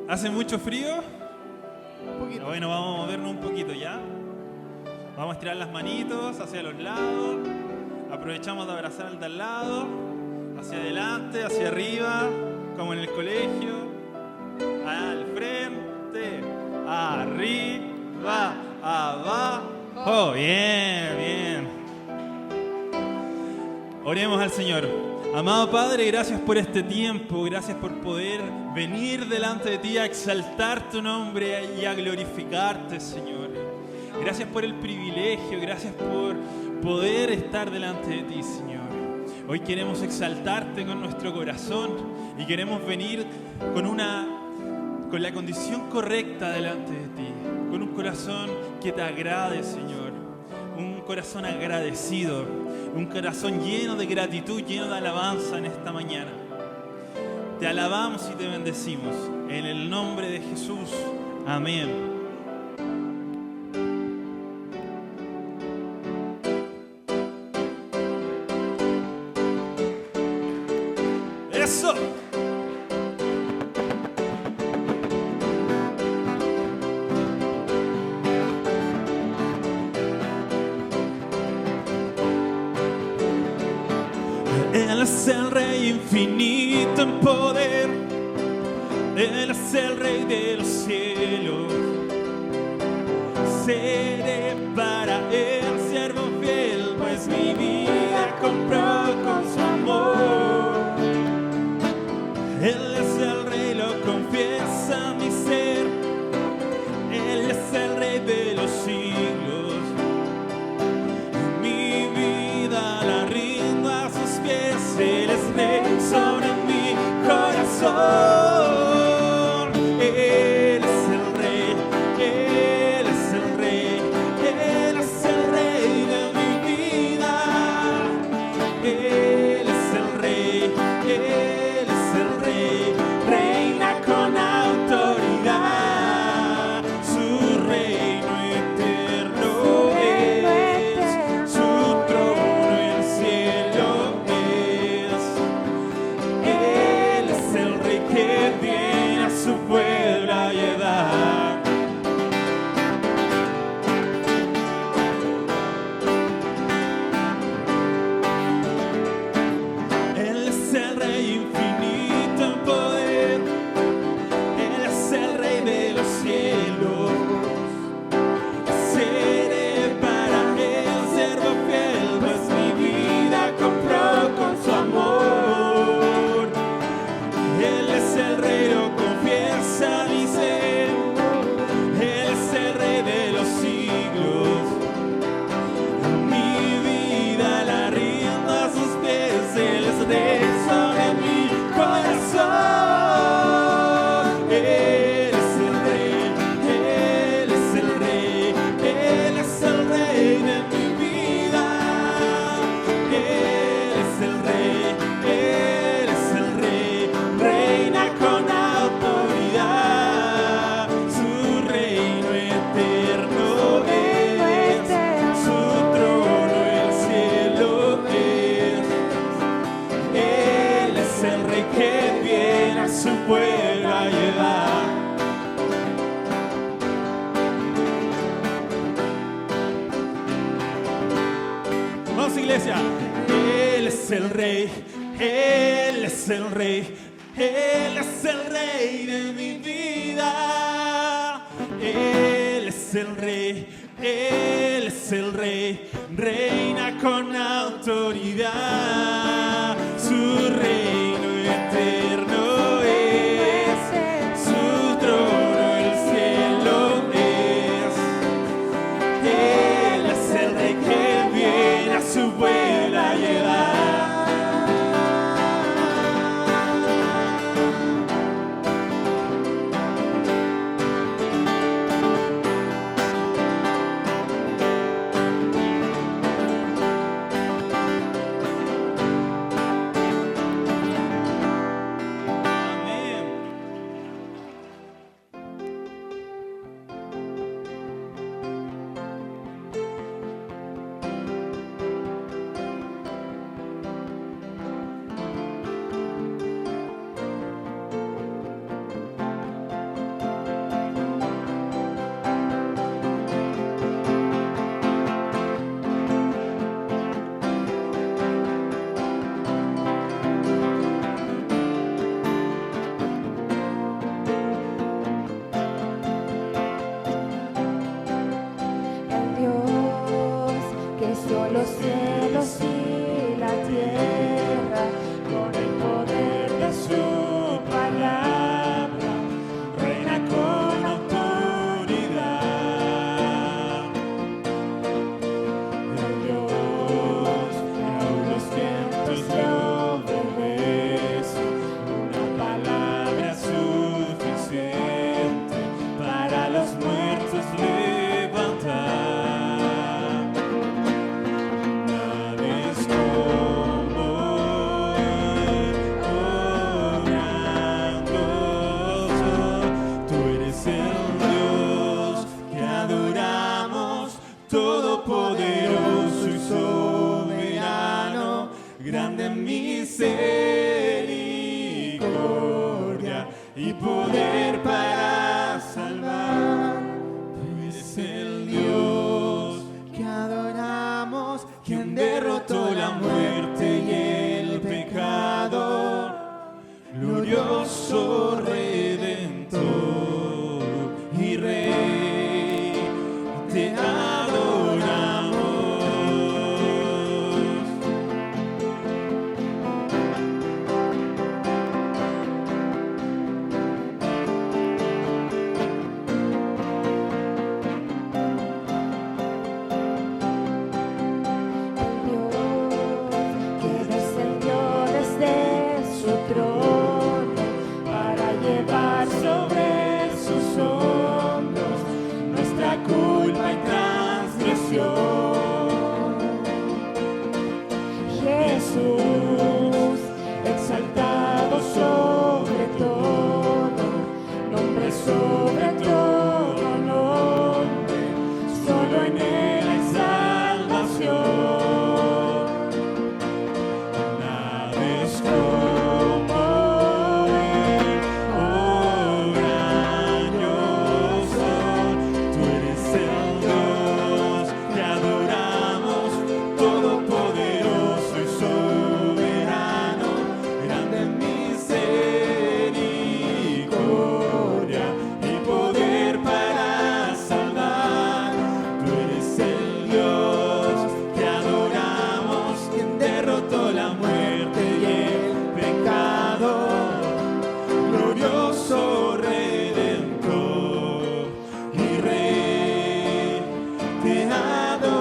¿Hace mucho frío? Un poquito. Bueno, vamos a movernos un poquito ya. Vamos a estirar las manitos hacia los lados. Aprovechamos de abrazar al de al lado. Hacia adelante, hacia arriba, como en el colegio. Al frente, arriba, abajo. Bien, bien. Oremos al Señor. Amado Padre, gracias por este tiempo, gracias por poder venir delante de ti a exaltar tu nombre y a glorificarte, Señor. Gracias por el privilegio, gracias por poder estar delante de ti, Señor. Hoy queremos exaltarte con nuestro corazón y queremos venir con la condición correcta delante de ti, con un corazón que te agrade, Señor. Un corazón agradecido, un corazón lleno de gratitud, lleno de alabanza en esta mañana. Te alabamos y te bendecimos. En el nombre de Jesús. Amén. ¡Eso! Él es el Rey infinito en poder, Él es el Rey de los cielos. Seré para Él siervo fiel, pues mi vida compró con su amor. Él es el Rey, lo confiesa mi ser, Él es el Rey de los siglos. Mi vida la rindo a sus pies, Él es Rey sobre mi corazón. Él es el Rey, Él es el Rey, Él es el Rey de mi vida. Él es el Rey, Él es el Rey, reina con autoridad. Su reino eterno es, su trono el cielo es. Él es el Rey que viene a su pueblo a llevar. Él es el Rey infinito en poder, Él es el Rey de los cielos. Seré para Él siervo fiel, pues mi vida compró con su amor. Él es el Rey, lo confiesa mi ser, Él es el Rey de los siglos. Mi vida la rindo a sus pies, Él es Rey sobre mi corazón. Él es el Rey, Él es el Rey, Él es el Rey de mi vida. Él es el Rey, Él es el Rey, reina con autoridad. Su reino eterno es, su trono el cielo es. Él es el Rey que viene a su pueblo a llevar. Vamos, iglesia. Él es el Rey, Él es el Rey, Él es el Rey de mi vida. Él es el Rey, Él es el Rey, reina con autoridad. Su reino eterno es, su trono el cielo es. Él es el Rey que viene a su pueblo a llevar. y poder para salvar. Tú eres el Dios que adoramos, quien derrotó la muerte y el pecado, glorioso Redentor y Rey, te adoramos. Que descendió desde su trono para llevar sobre sus hombros nuestra culpa y transgresión. Jesús, exaltado sobre todo, nombre sobre todo nombre, solo en él hay salvación. Nada es como Él, oh gran yo soy. Tú eres el Dios que adoramos, todopoderoso y soberano, grande en misericordia y poder para salvar. Tú eres el Dios que adoramos, quien derrotó la muerte y el pecado, glorioso Redentor y Rey, te adoramos.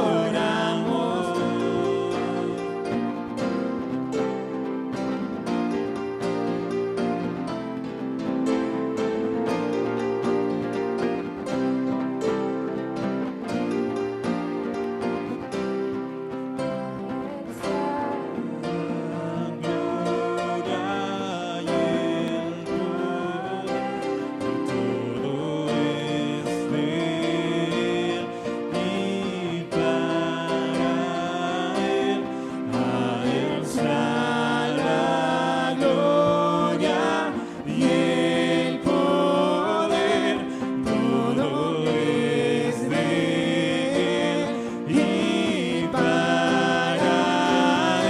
La gloria y el poder, todo es de Él y para Él. A Él sea la gloria y el poder, todo es de Él y para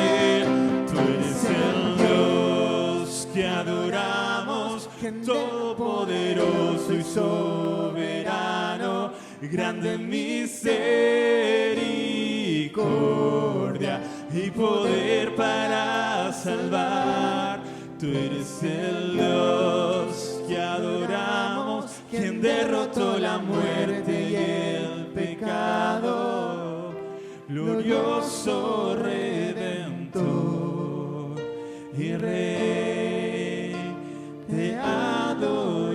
Él. Tú eres el Dios que adoramos, todopoderoso y soberano, grande en misericordia y poder para salvar. Tú eres el Dios que adoramos, quien derrotó la muerte y el pecado, glorioso Redentor y Rey, te adoramos.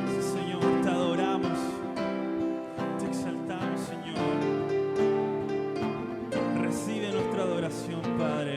Sí, Señor, te adoramos, te exaltamos, Señor. Recibe nuestra adoración, Padre.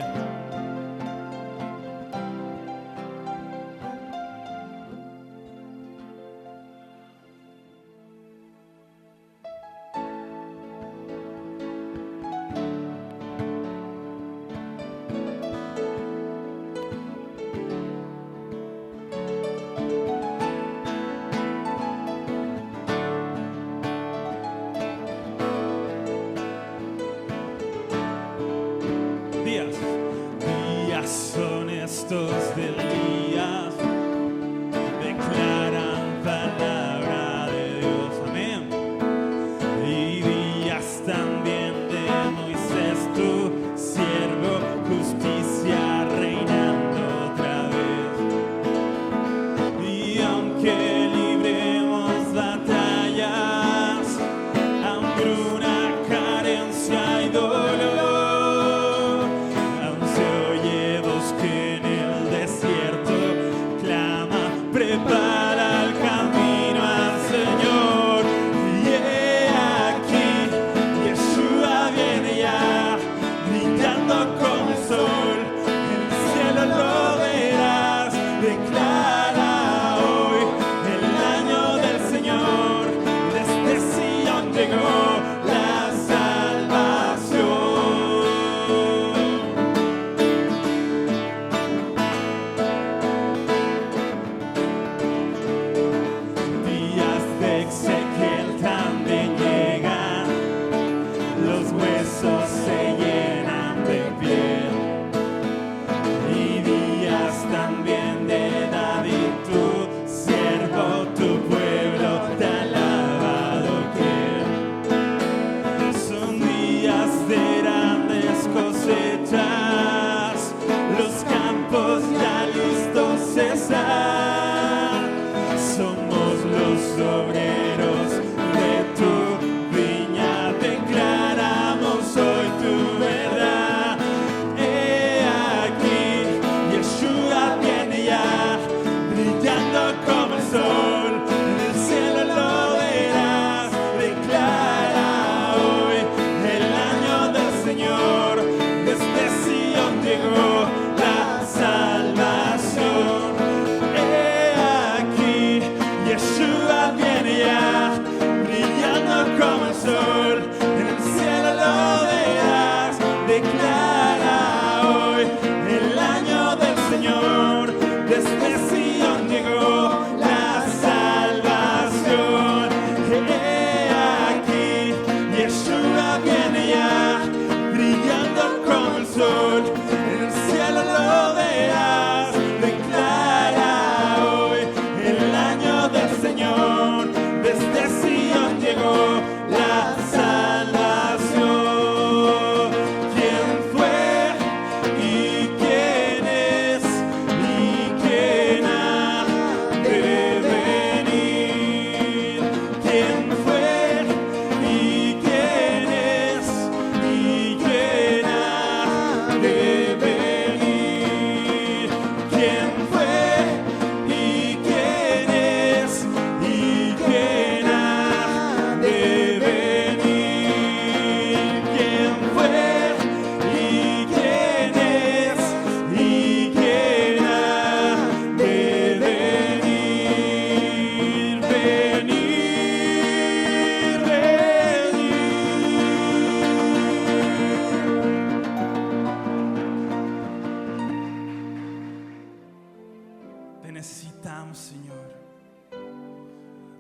Días son estos de Elías, declaran palabra de Dios, amén. Y días también de Moisés, tu siervo, justicia reinando otra vez. Y aunque libremos batallas, hambruna, carencia y dolor, aún se oye voz que en el desierto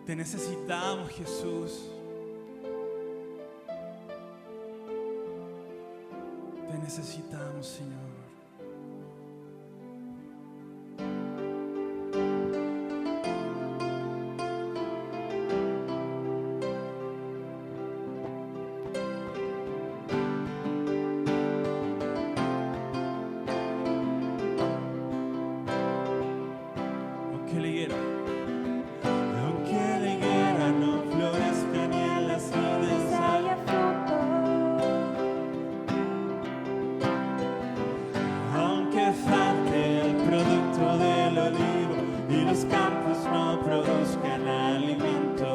Te necesitamos, Jesús. Te necesitamos, Señor. Aunque la higuera no florezca ni en las vides haya fruto, aunque falte el producto del olivo y los campos no produzcan alimento,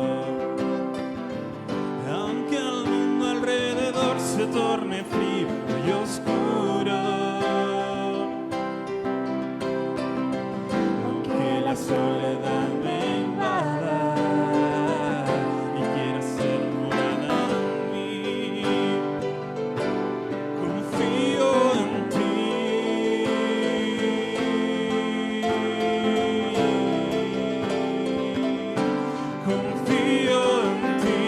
aunque el mundo alrededor se torne frío y oscuro, aunque la soledad me invada y quiera ser morada en mí, confío en ti. Confío en ti.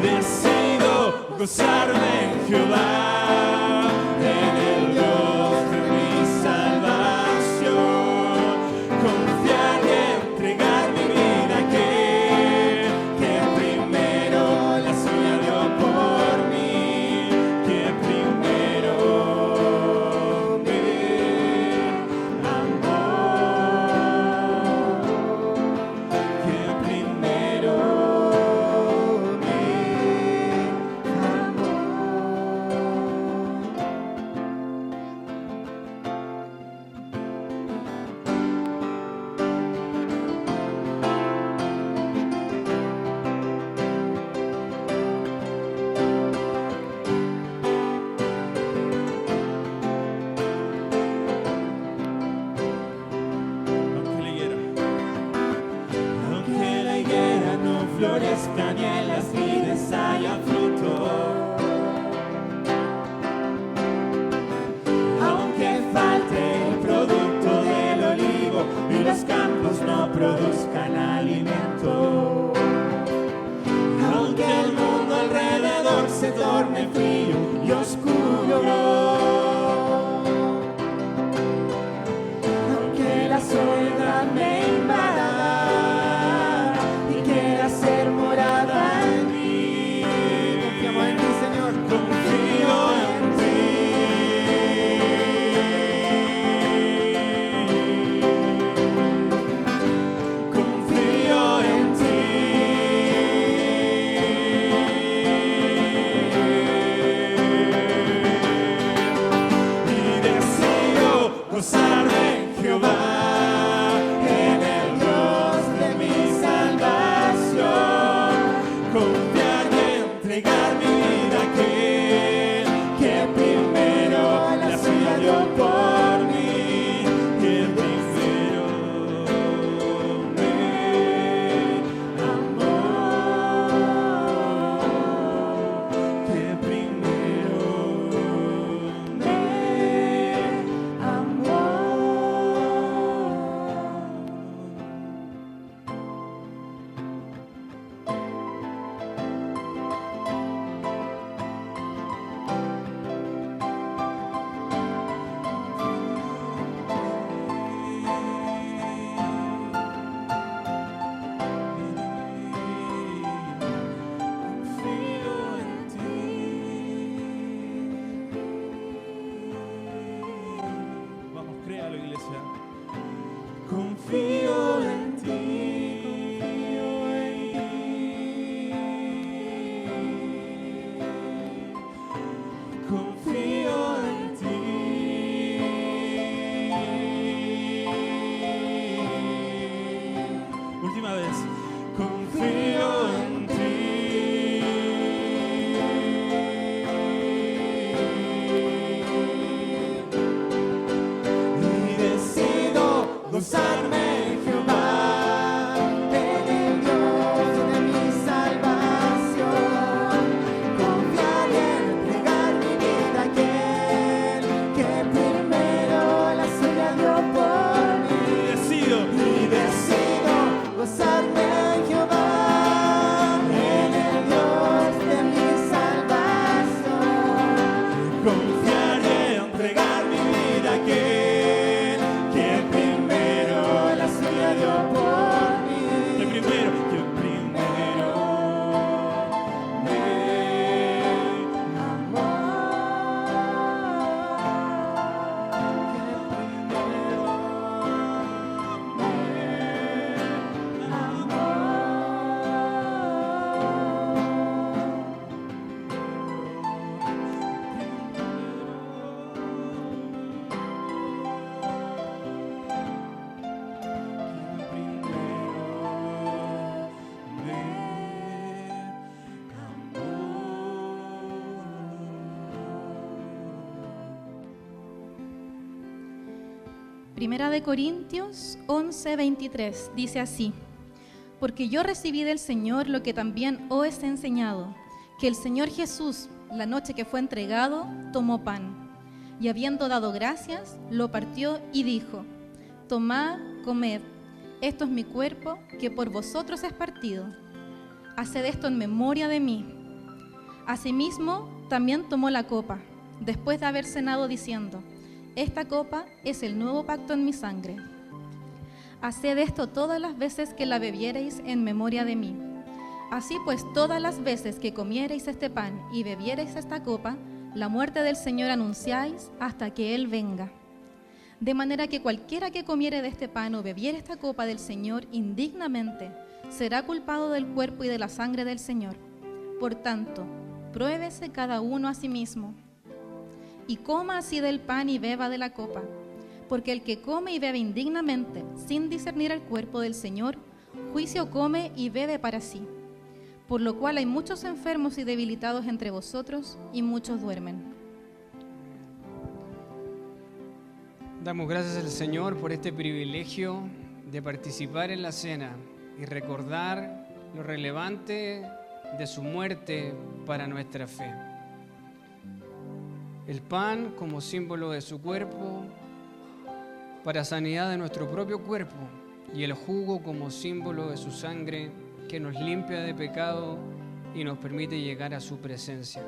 Decido gozarme en Jehová, en el Dios de mi salvación, confiar y entregar mi vida a aquel que primero la suya dio por mí, que primero me amó, que primero aunque la higuera no florezca ni en las vides haya fruto, aunque falte el producto del olivo y los campos no produzcan alimento, aunque el mundo alrededor se torne frío y oscuro, aunque la soledad me invada y quiera ser morada en mí, confiamos en ti, Señor. Confío en ti. Confío en ti. Y decido gozarme en Jehová, en el Dios de mi salvación, confiar y entregar mi vida a aquel que primero la suya dio por mí, que primero me amó, que primero me amó. Confío en ti. Vamos, créalo, iglesia. Confío en ti. Confío en ti. Última vez. Confío en ti. Y decido gozarme en Jehová, en el Dios de mi salvación, confiar y entregar mi vida a aquel que Primera de Corintios 11:23 dice así: porque yo recibí del Señor lo que también os he enseñado, que el Señor Jesús, la noche que fue entregado, tomó pan, y habiendo dado gracias, lo partió y dijo: tomad, comed, esto es mi cuerpo, que por vosotros es partido. Haced esto en memoria de mí. Asimismo, también tomó la copa, después de haber cenado, diciendo: esta copa es el nuevo pacto en mi sangre. Haced esto todas las veces que la bebiereis en memoria de mí. Así pues, todas las veces que comiereis este pan y bebiereis esta copa, la muerte del Señor anunciáis hasta que Él venga. De manera que cualquiera que comiere de este pan o bebiere esta copa del Señor indignamente, será culpado del cuerpo y de la sangre del Señor. Por tanto, pruébese cada uno a sí mismo, y coma así del pan y beba de la copa. Porque el que come y bebe indignamente, sin discernir el cuerpo del Señor, juicio come y bebe para sí. Por lo cual hay muchos enfermos y debilitados entre vosotros, y muchos duermen. Damos gracias al Señor por este privilegio de participar en la cena y recordar lo relevante de su muerte para nuestra fe. El pan como símbolo de su cuerpo, para sanidad de nuestro propio cuerpo, y el jugo como símbolo de su sangre, que nos limpia de pecado y nos permite llegar a su presencia.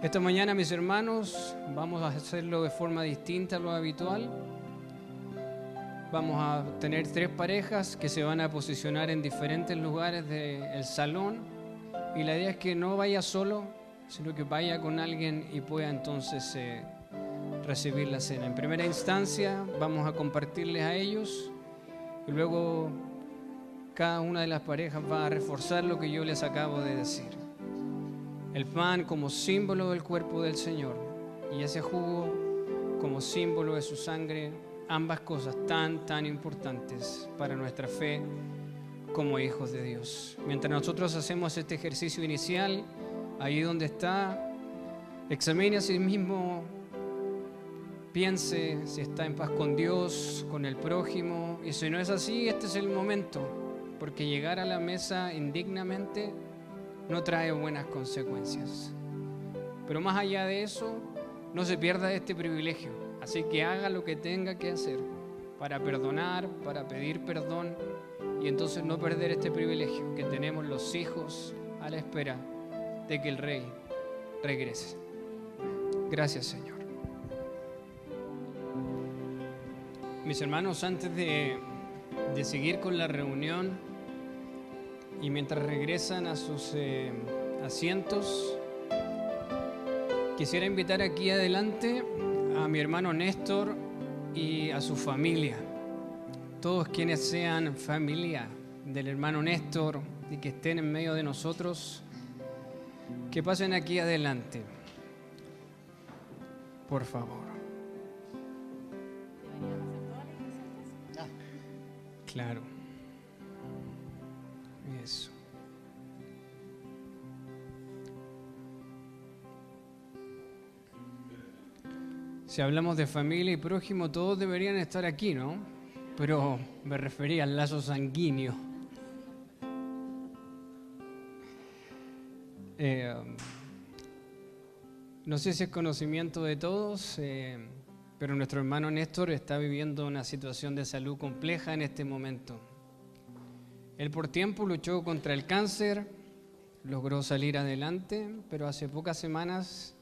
Esta mañana, mis hermanos, vamos a hacerlo de forma distinta a lo habitual. Vamos a tener 3 parejas que se van a posicionar en diferentes lugares del salón, y la idea es que no vaya solo, sino que vaya con alguien y pueda entonces recibir la cena. En primera instancia vamos a compartirles a ellos, y luego cada una de las parejas va a reforzar lo que yo les acabo de decir. El pan como símbolo del cuerpo del Señor, y ese jugo como símbolo de su sangre, ambas cosas tan importantes para nuestra fe como hijos de Dios. Mientras nosotros hacemos este ejercicio inicial, ahí donde está, examine a sí mismo, piense si está en paz con Dios, con el prójimo, y si no es así, este es el momento, porque llegar a la mesa indignamente no trae buenas consecuencias. Pero más allá de eso, no se pierda este privilegio, así que haga lo que tenga que hacer para perdonar, para pedir perdón, y entonces no perder este privilegio que tenemos los hijos a la espera de que el Rey regrese. Gracias, Señor. Mis hermanos, antes de seguir con la reunión y mientras regresan a sus asientos, quisiera invitar aquí adelante a mi hermano Néstor y a su familia. Todos quienes sean familia del hermano Néstor y que estén en medio de nosotros, que pasen aquí adelante, por favor. Claro. Eso. Si hablamos de familia y prójimo, todos deberían estar aquí, ¿no? Pero me refería al lazo sanguíneo. No sé si es conocimiento de todos, pero nuestro hermano Néstor está viviendo una situación de salud compleja en este momento. Él por tiempo luchó contra el cáncer, logró salir adelante, pero hace pocas semanas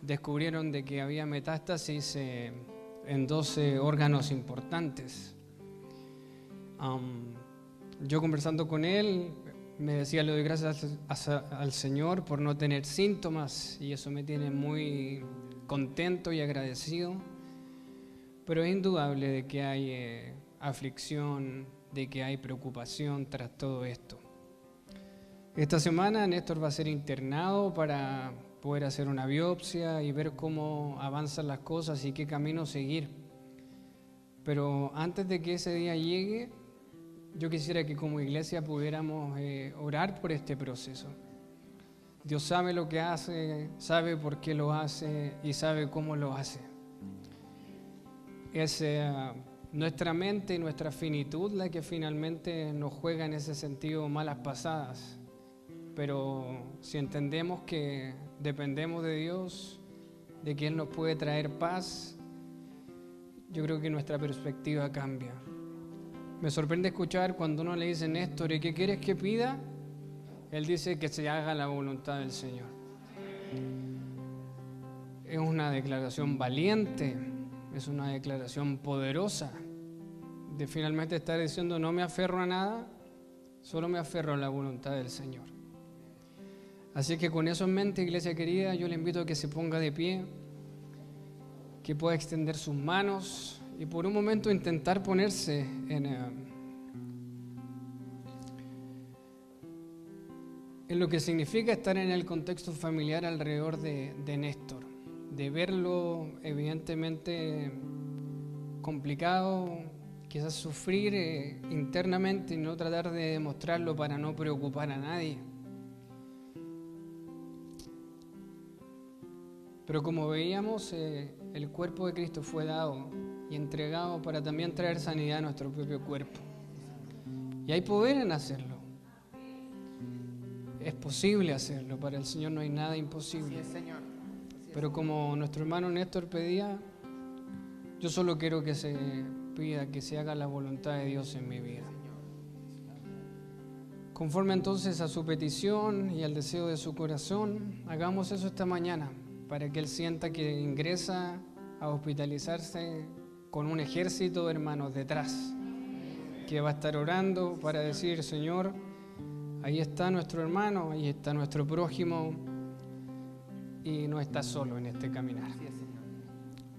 descubrieron de que había metástasis en 12 órganos importantes. Yo conversando con él, me decía: le doy gracias al Señor por no tener síntomas, y eso me tiene muy contento y agradecido. Pero es indudable de que hay aflicción, de que hay preocupación tras todo esto. Esta semana Néstor va a ser internado para poder hacer una biopsia y ver cómo avanzan las cosas y qué camino seguir. Pero antes de que ese día llegue, yo quisiera que como iglesia pudiéramos orar por este proceso. Dios sabe lo que hace, sabe por qué lo hace y sabe cómo lo hace. es nuestra mente y nuestra finitud la que finalmente nos juega en ese sentido malas pasadas. Pero si entendemos que dependemos de Dios, de que Él nos puede traer paz, yo creo que nuestra perspectiva cambia. Me sorprende escuchar cuando uno le dice: Néstor, ¿y qué quieres que pida? Él dice que se haga la voluntad del Señor. Es una declaración valiente, es una declaración poderosa, de finalmente estar diciendo: no me aferro a nada, solo me aferro a la voluntad del Señor. Así que con eso en mente, iglesia querida, yo le invito a que se ponga de pie, que pueda extender sus manos y por un momento intentar ponerse en lo que significa estar en el contexto familiar alrededor de Néstor, de verlo evidentemente complicado, quizás sufrir internamente y no tratar de demostrarlo para no preocupar a nadie. Pero como veíamos, el cuerpo de Cristo fue dado y entregado para también traer sanidad a nuestro propio cuerpo. Y hay poder en hacerlo. Es posible hacerlo. Para el Señor no hay nada imposible. Pero como nuestro hermano Néstor pedía, yo solo quiero que se pida que se haga la voluntad de Dios en mi vida. Conforme entonces a su petición y al deseo de su corazón, hagamos eso esta mañana, para que Él sienta que ingresa a hospitalizarse con un ejército de hermanos detrás, que va a estar orando para decir: Señor, ahí está nuestro hermano, ahí está nuestro prójimo, y no está solo en este caminar.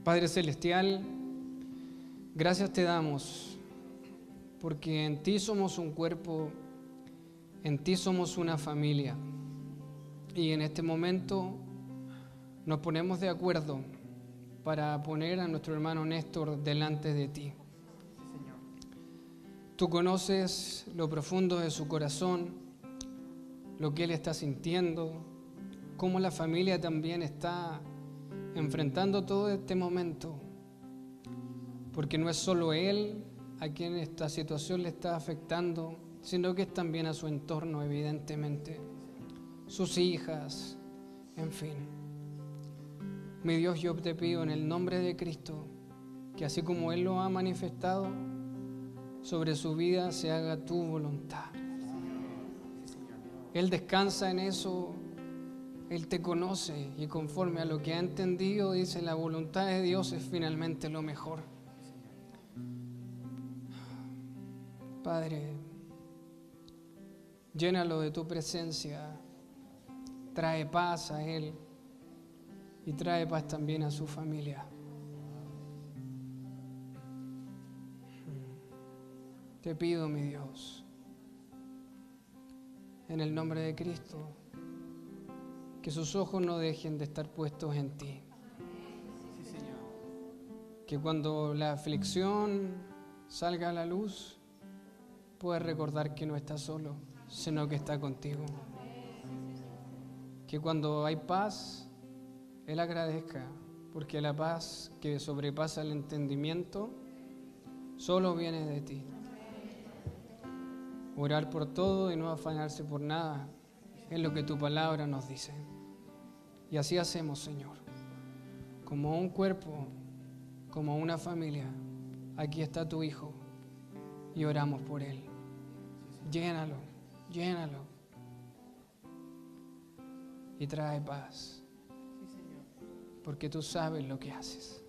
Padre Celestial, gracias te damos, porque en ti somos un cuerpo, en ti somos una familia, y en este momento nos ponemos de acuerdo para poner a nuestro hermano Néstor delante de ti. Tú conoces lo profundo de su corazón, lo que él está sintiendo, cómo la familia también está enfrentando todo este momento, porque no es solo él a quien esta situación le está afectando, sino que es también a su entorno, evidentemente, sus hijas, en fin. Mi Dios, yo te pido en el nombre de Cristo que así como Él lo ha manifestado, sobre su vida se haga tu voluntad. Él descansa en eso, Él te conoce y conforme a lo que ha entendido, dice: la voluntad de Dios es finalmente lo mejor. Padre, llénalo de tu presencia, trae paz a Él y trae paz también a su familia. Te pido, mi Dios, en el nombre de Cristo, que sus ojos no dejen de estar puestos en ti. Que cuando la aflicción salga a la luz, puedas recordar que no estás solo, sino que está contigo. Que cuando hay paz, Él agradezca, porque la paz que sobrepasa el entendimiento solo viene de ti. Orar por todo y no afanarse por nada es lo que tu palabra nos dice. Y así hacemos, Señor. Como un cuerpo, como una familia, aquí está tu Hijo y oramos por Él. Llénalo, llénalo y trae paz. Porque tú sabes lo que haces.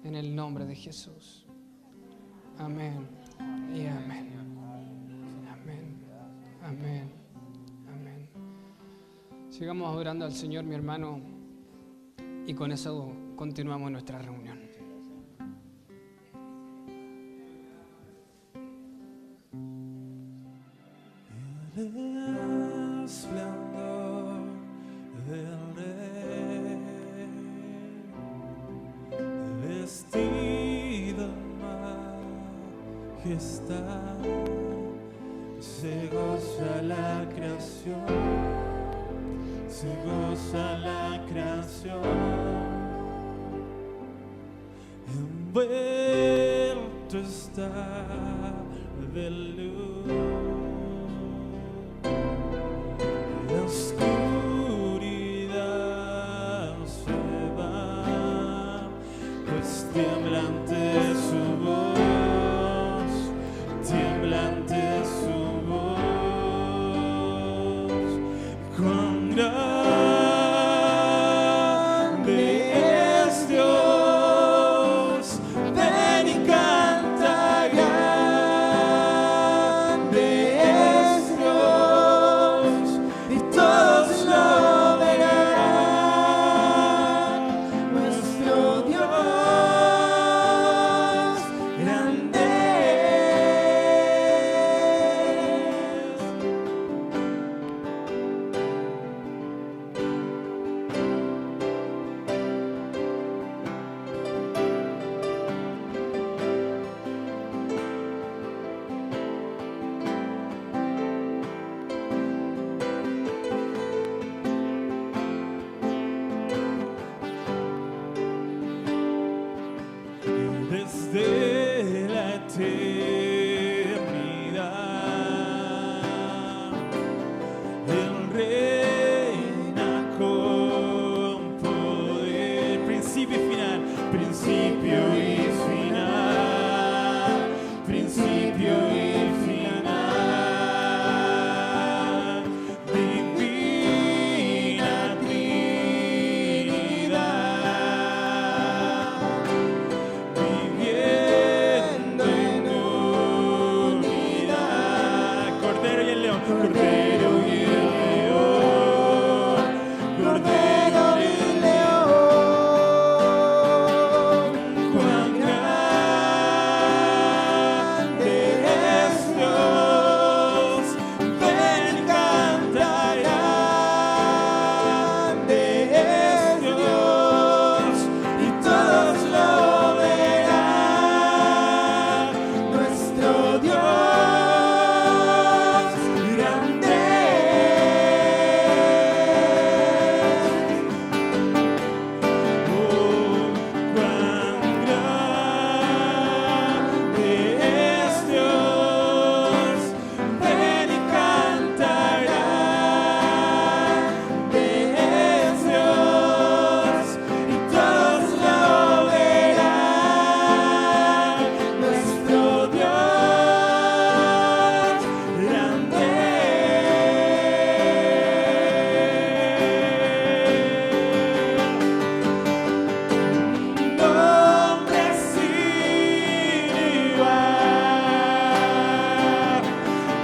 En el nombre de Jesús. Amén y amén. Amén, amén, amén. Sigamos adorando al Señor, mi hermano, y con eso continuamos nuestra reunión. El esplendor del Rey, vestido en majestad, se goza la creación, se goza la creación. En envuelto está de luz. La oscuridad se va, pues tiembla ante su voz, tiembla ante su voz. Cuán grande es Dios, ven y canta, grande es Dios, y todos lo verán. Nuestro Dios grande es. Desde la eternidad, Él reina con poder, principio y final, principio y final, principio y final, divina Trinidad, viviendo en unidad. Cordero y el león, Cordero y el león, Cordero y el león. Cuán grande es Dios, ven y canta, grande es Dios, y todos lo verán. Nuestro Dios grande es. Oh, cuán grande es Dios, ven y canta, grande es Dios, y todos lo verán. Nuestro Dios grande nombre sin igual,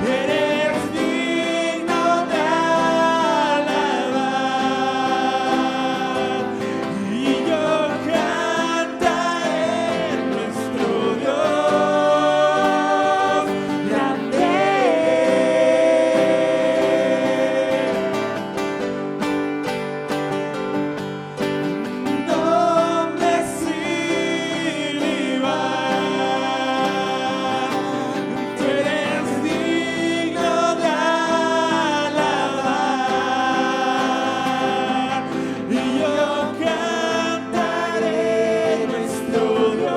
eres digno de alabar, y yo cantaré nuestro Dios grande. Nombre sin igual, tú eres digno de alabar, y yo cantaré nuestro Dios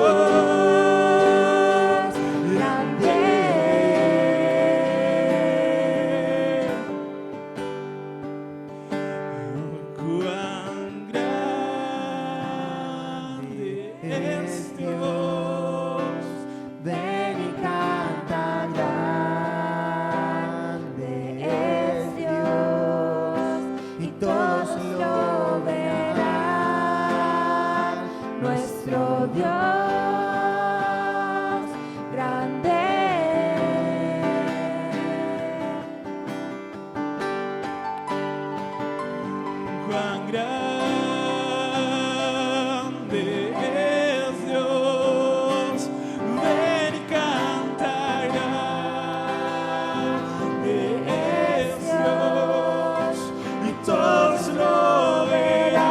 grande. Cuán grande es Dios, Ven y canta, grande es Dios, y todos lo verán. Nuestro Dios grande. cuán grande es Dios, ven y canta, grande es Dios, y todos lo verán.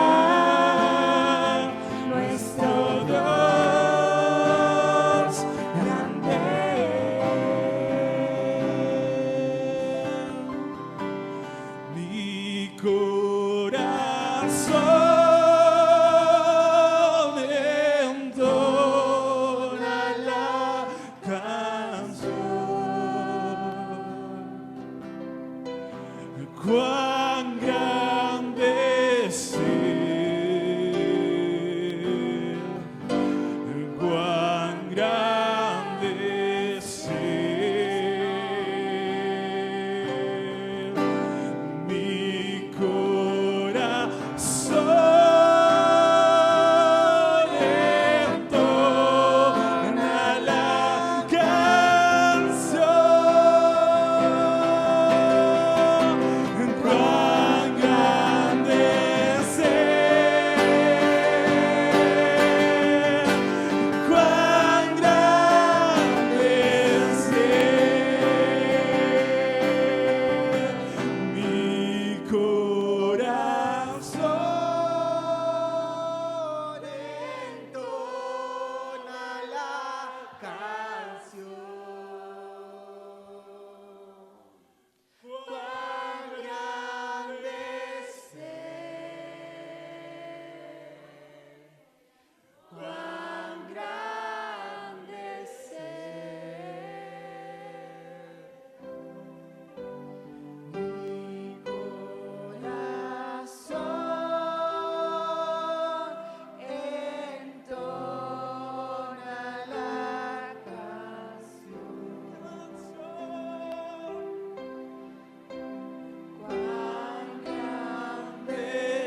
Nuestro Dios grande. Mi corazón entonces cuán grande es Él, cuán grande es Él. Mi corazón entona la canción. Cuán grande es Él, cuán grande es Él. Mi corazón entona la canción. Cuán grande es Él, cuán grande es Él. Mi corazón entona la canción. Cuán grande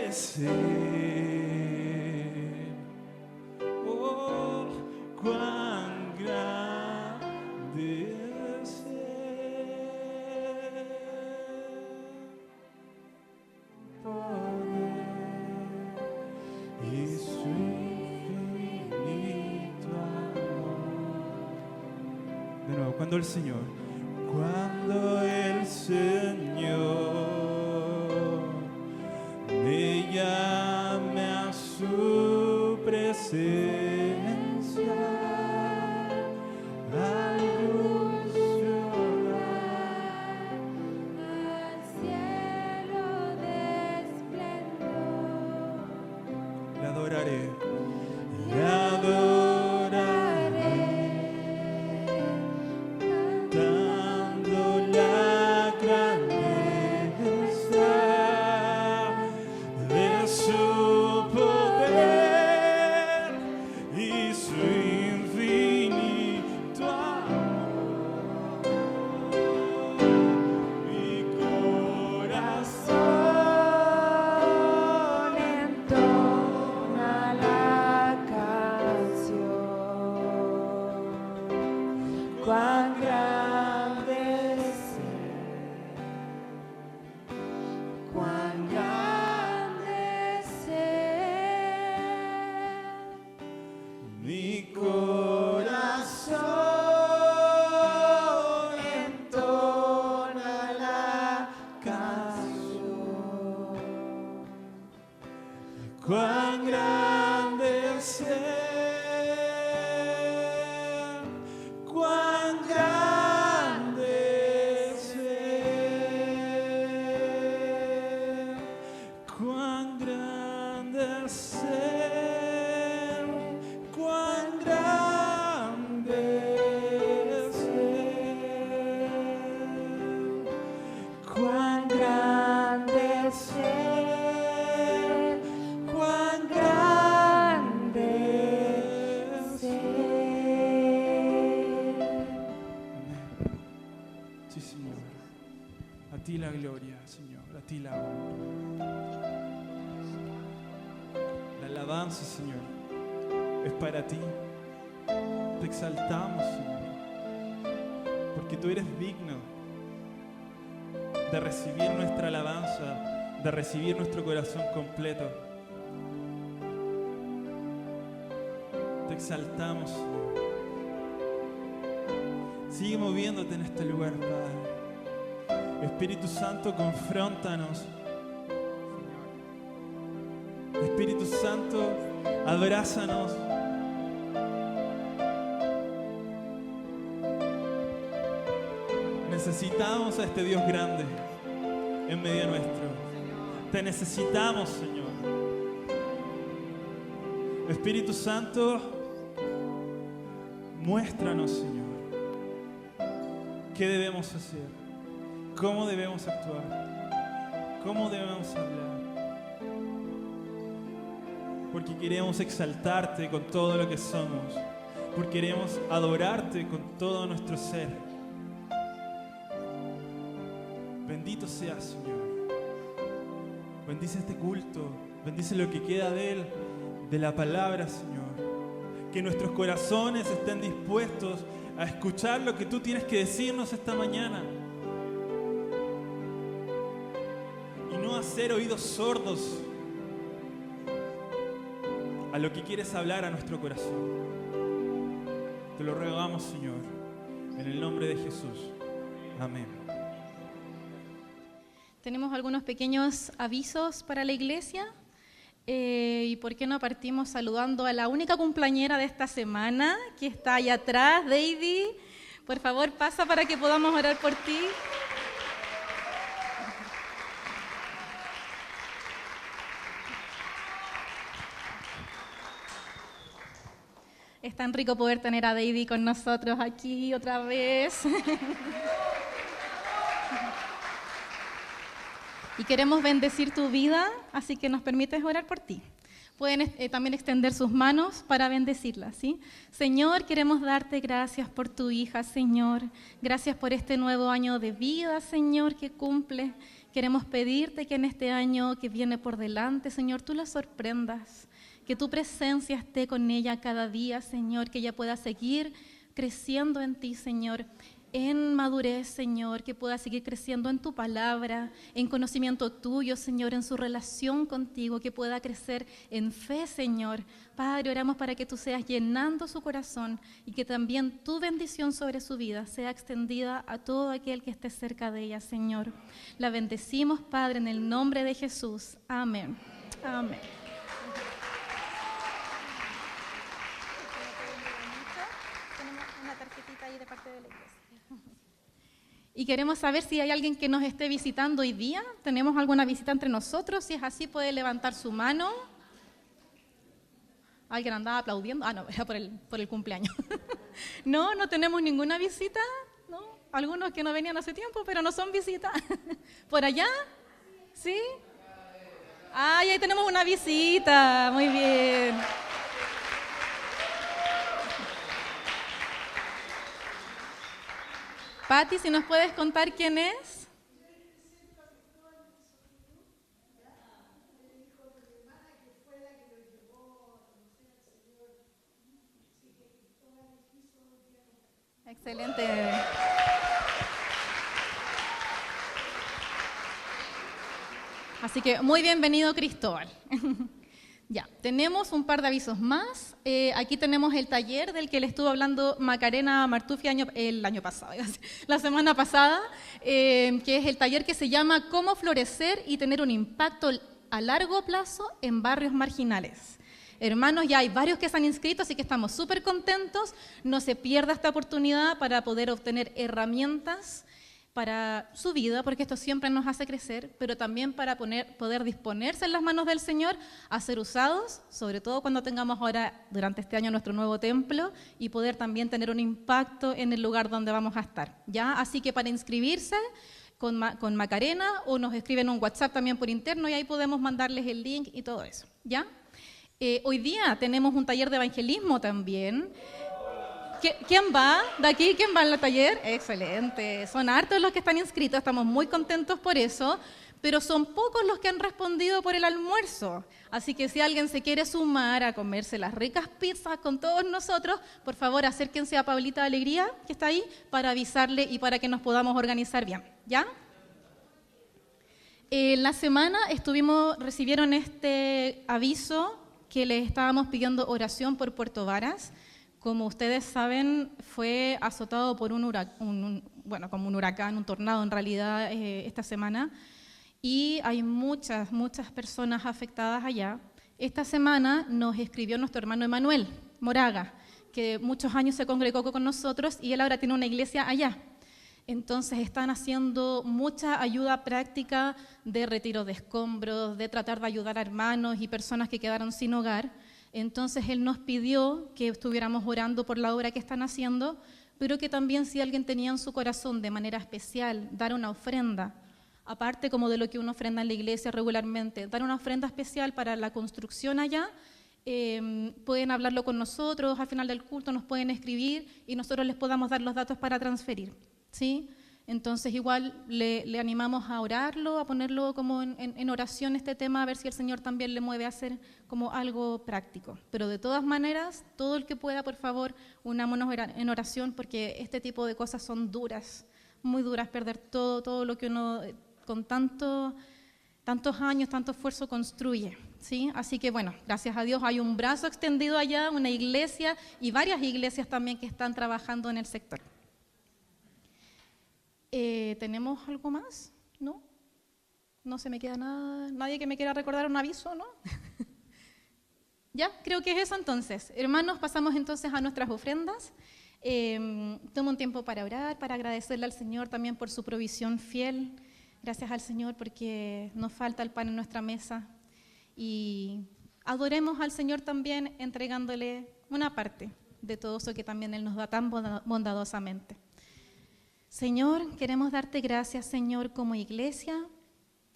es Él. Oh, cuán grande es Él. Poder y su infinito amor. De nuevo, cuando el Señor me llame a su presencia, al dulce hogar, al cielo de esplendor. le adoraré, le adoraré, cantando la grandeza de su poder y su infinito amor. Mi corazón entona la canción. Cuán grande es Él, cuán grande es Él. mi Corazón entona la canción. cuán grande es Él, cuán grande es Él, cuán grande es Él, cuán grande es Él, cuán grande es Él, cuán grande es Él. Sí, Señor. A ti la gloria, Señor. A ti la honra. La alabanza, Señor, es para ti. Te exaltamos, Señor, porque tú eres digno de recibir nuestra alabanza, de recibir nuestro corazón completo. Te exaltamos, Señor. Sigue moviéndote en este lugar, Padre. Espíritu Santo, confróntanos. Espíritu Santo, abrázanos. Necesitamos a este Dios grande en medio nuestro. Te necesitamos, Señor. Espíritu Santo, muéstranos, Señor, qué debemos hacer, cómo debemos actuar. cómo debemos hablar. Porque queremos exaltarte con todo lo que somos, porque queremos adorarte con todo nuestro ser. Bendito seas, Señor. Bendice este culto, bendice lo que queda de él, de la palabra, Señor. Que nuestros corazones estén dispuestos a escuchar lo que tú tienes que decirnos esta mañana. Y no hacer oídos sordos a lo que quieres hablar a nuestro corazón. Te lo rogamos, Señor, en el nombre de Jesús. Amén. Tenemos algunos pequeños avisos para la iglesia. ¿Y por qué no partimos saludando a la única cumpleañera de esta semana, que está allá atrás, Daisy? Por favor, pasa para que podamos orar por ti. Es tan rico poder tener a Daisy con nosotros aquí otra vez. Y queremos bendecir tu vida, así que nos permites orar por ti. Pueden también extender sus manos para bendecirla, ¿sí? Señor, queremos darte gracias por tu hija, Señor. Gracias por este nuevo año de vida, Señor, que cumple. Queremos pedirte que en este año que viene por delante, Señor, tú la sorprendas. Que tu presencia esté con ella cada día, Señor. Que ella pueda seguir creciendo en ti, Señor. En madurez, Señor, que pueda seguir creciendo en tu palabra, en conocimiento tuyo, Señor, en su relación contigo, que pueda crecer en fe, Señor. Padre, oramos para que tú seas llenando su corazón y que también tu bendición sobre su vida sea extendida a todo aquel que esté cerca de ella, Señor. La bendecimos, Padre, en el nombre de Jesús. Amén. Amén. Tenemos una tarjetita ahí de parte de la iglesia. Y queremos saber si hay alguien que nos esté visitando hoy día. ¿Tenemos alguna visita entre nosotros? Si es así, puede levantar su mano. ¿Alguien andaba aplaudiendo? Ah, no, era por el cumpleaños. No, no tenemos ninguna visita. ¿No? Algunos que no venían hace tiempo, pero no son visitas. ¿Por allá? ¿Sí? Ah, y ahí tenemos una visita. Muy bien. Pati, si nos puedes contar quién es. Excelente. Así que muy bienvenido, Cristóbal. Ya, tenemos un par de avisos más. Aquí tenemos el taller del que le estuvo hablando Macarena Martufi el año pasado, la semana pasada, que es el taller que se llama Cómo florecer y tener un impacto a largo plazo en barrios marginales. Hermanos, ya hay varios que se han inscrito, así que estamos súper contentos. No se pierda esta oportunidad para poder obtener herramientas para su vida, porque esto siempre nos hace crecer, pero también para poder disponerse en las manos del Señor a ser usados, sobre todo cuando tengamos ahora, durante este año, nuestro nuevo templo y poder también tener un impacto en el lugar donde vamos a estar, ¿ya? Así que para inscribirse con Macarena o nos escriben un WhatsApp también por interno y ahí podemos mandarles el link y todo eso, ¿ya? Hoy día tenemos un taller de evangelismo también. ¿Quién va de aquí? ¿Quién va al taller? Excelente. Son hartos los que están inscritos, estamos muy contentos por eso, pero son pocos los que han respondido por el almuerzo. Así que si alguien se quiere sumar a comerse las ricas pizzas con todos nosotros, por favor acérquense a Pablita de Alegría, que está ahí, para avisarle y para que nos podamos organizar bien, ¿ya? En la semana recibieron este aviso que les estábamos pidiendo oración por Puerto Varas. Como ustedes saben, fue azotado por como un huracán, un tornado en realidad esta semana, y hay muchas personas afectadas allá. Esta semana nos escribió nuestro hermano Emanuel Moraga, que muchos años se congregó con nosotros y él ahora tiene una iglesia allá. Entonces están haciendo mucha ayuda práctica de retiro de escombros, de tratar de ayudar a hermanos y personas que quedaron sin hogar. Entonces él nos pidió que estuviéramos orando por la obra que están haciendo, pero que también si alguien tenía en su corazón de manera especial dar una ofrenda aparte como de lo que uno ofrenda en la iglesia regularmente, dar una ofrenda especial para la construcción allá, pueden hablarlo con nosotros, al final del culto nos pueden escribir y nosotros les podamos dar los datos para transferir, ¿sí? Entonces igual le animamos a orarlo, a ponerlo como en oración este tema, a ver si el Señor también le mueve a hacer como algo práctico. Pero de todas maneras, todo el que pueda, por favor, unámonos en oración, porque este tipo de cosas son duras, muy duras, perder todo lo que uno con tantos años, tanto esfuerzo construye, ¿sí? Así que bueno, gracias a Dios hay un brazo extendido allá, una iglesia y varias iglesias también que están trabajando en el sector. ¿Tenemos algo más? ¿No? No se me queda nada, nadie que me quiera recordar un aviso, ¿no? Ya, creo que es eso entonces. Hermanos, pasamos entonces a nuestras ofrendas. Tomo un tiempo para orar, para agradecerle al Señor también por su provisión fiel. Gracias al Señor porque nos falta el pan en nuestra mesa. Y adoremos al Señor también entregándole una parte de todo eso que también Él nos da tan bondadosamente. Señor, queremos darte gracias, Señor, como iglesia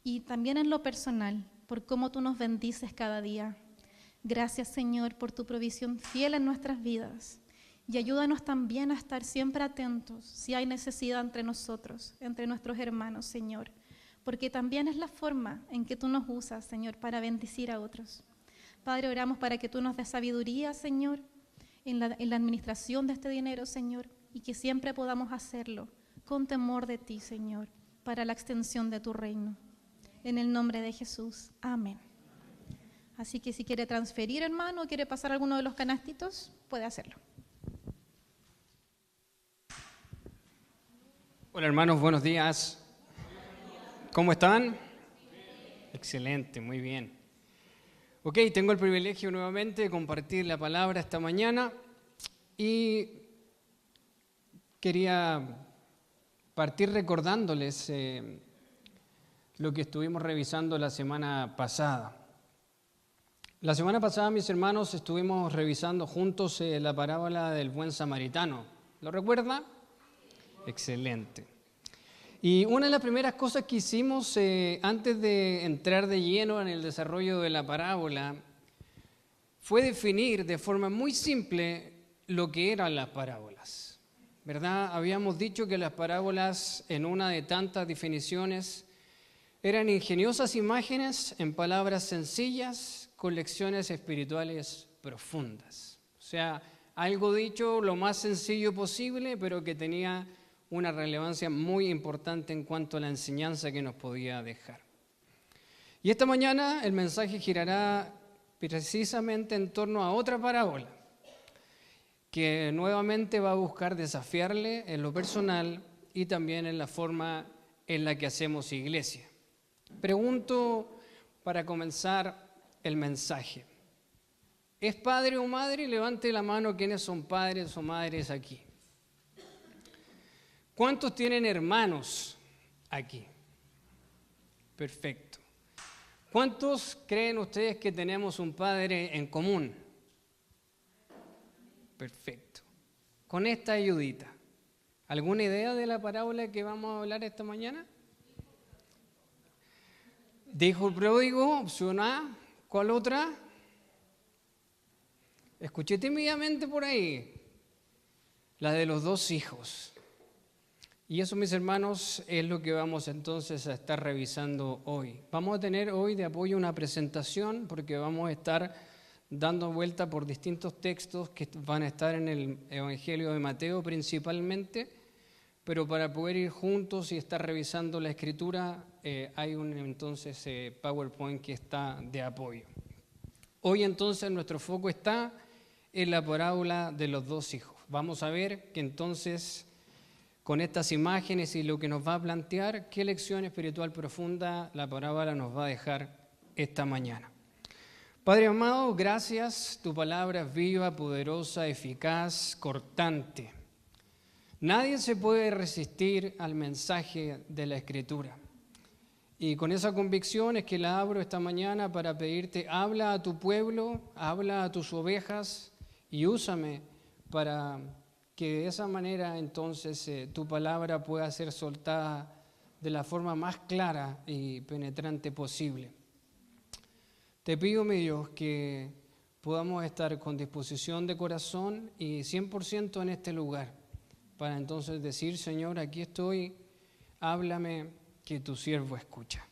y también en lo personal, por cómo tú nos bendices cada día. Gracias, Señor, por tu provisión fiel en nuestras vidas. Y ayúdanos también a estar siempre atentos si hay necesidad entre nosotros, entre nuestros hermanos, Señor, porque también es la forma en que tú nos usas, Señor, para bendecir a otros. Padre, oramos para que tú nos des sabiduría, Señor, en la administración de este dinero, Señor, y que siempre podamos hacerlo con temor de ti, Señor, para la extensión de tu reino. En el nombre de Jesús. Amén. Así que si quiere transferir, hermano, o quiere pasar alguno de los canastitos, puede hacerlo. Hola hermanos, buenos días. ¿Cómo están? Excelente, muy bien. Ok, tengo el privilegio nuevamente de compartir la palabra esta mañana y quería partir recordándoles lo que estuvimos revisando la semana pasada. La semana pasada, mis hermanos, estuvimos revisando juntos la parábola del buen samaritano. ¿Lo recuerda? Excelente. Y una de las primeras cosas que hicimos antes de entrar de lleno en el desarrollo de la parábola fue definir de forma muy simple lo que eran las parábolas. ¿Verdad? Habíamos dicho que las parábolas, en una de tantas definiciones, eran ingeniosas imágenes en palabras sencillas con lecciones espirituales profundas. O sea, algo dicho lo más sencillo posible, pero que tenía una relevancia muy importante en cuanto a la enseñanza que nos podía dejar. Y esta mañana el mensaje girará precisamente en torno a otra parábola, que nuevamente va a buscar desafiarle en lo personal y también en la forma en la que hacemos iglesia. Pregunto para comenzar el mensaje. ¿Es padre o madre? Levante la mano quienes son padres o madres aquí. ¿Cuántos tienen hermanos aquí? Perfecto. ¿Cuántos creen ustedes que tenemos un padre en común? Perfecto. Con esta ayudita, ¿alguna idea de la parábola que vamos a hablar esta mañana? Dijo el pródigo, opción A. ¿Cuál otra? Escuché tímidamente por ahí. La de los dos hijos. Y eso, mis hermanos, es lo que vamos entonces a estar revisando hoy. Vamos a tener hoy de apoyo una presentación porque vamos a estar dando vuelta por distintos textos que van a estar en el Evangelio de Mateo principalmente, pero para poder ir juntos y estar revisando la Escritura hay un entonces PowerPoint que está de apoyo. Hoy entonces nuestro foco está en la parábola de los dos hijos. Vamos a ver que entonces con estas imágenes y lo que nos va a plantear, qué lección espiritual profunda la parábola nos va a dejar esta mañana. Padre amado, gracias, tu palabra es viva, poderosa, eficaz, cortante. Nadie se puede resistir al mensaje de la Escritura. Y con esa convicción es que la abro esta mañana para pedirte, habla a tu pueblo, habla a tus ovejas y úsame para que de esa manera entonces tu palabra pueda ser soltada de la forma más clara y penetrante posible. Te pido, mi Dios, que podamos estar con disposición de corazón y 100% en este lugar, para entonces decir, Señor, aquí estoy, háblame, que tu siervo escucha.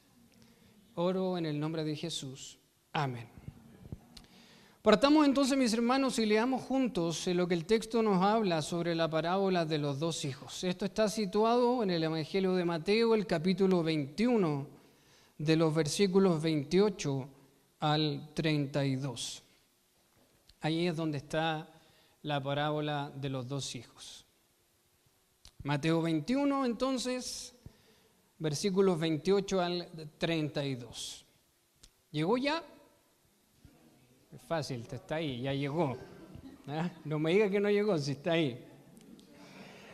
Oro en el nombre de Jesús. Amén. Partamos entonces, mis hermanos, y leamos juntos lo que el texto nos habla sobre la parábola de los dos hijos. Esto está situado en el Evangelio de Mateo, el capítulo 21, de los versículos 28 al 32. Ahí es donde está la parábola de los dos hijos. Mateo 21, entonces, versículos 28 al 32. ¿Llegó ya? Es fácil, está ahí, ya llegó. ¿Ah? No me diga que no llegó, si está ahí.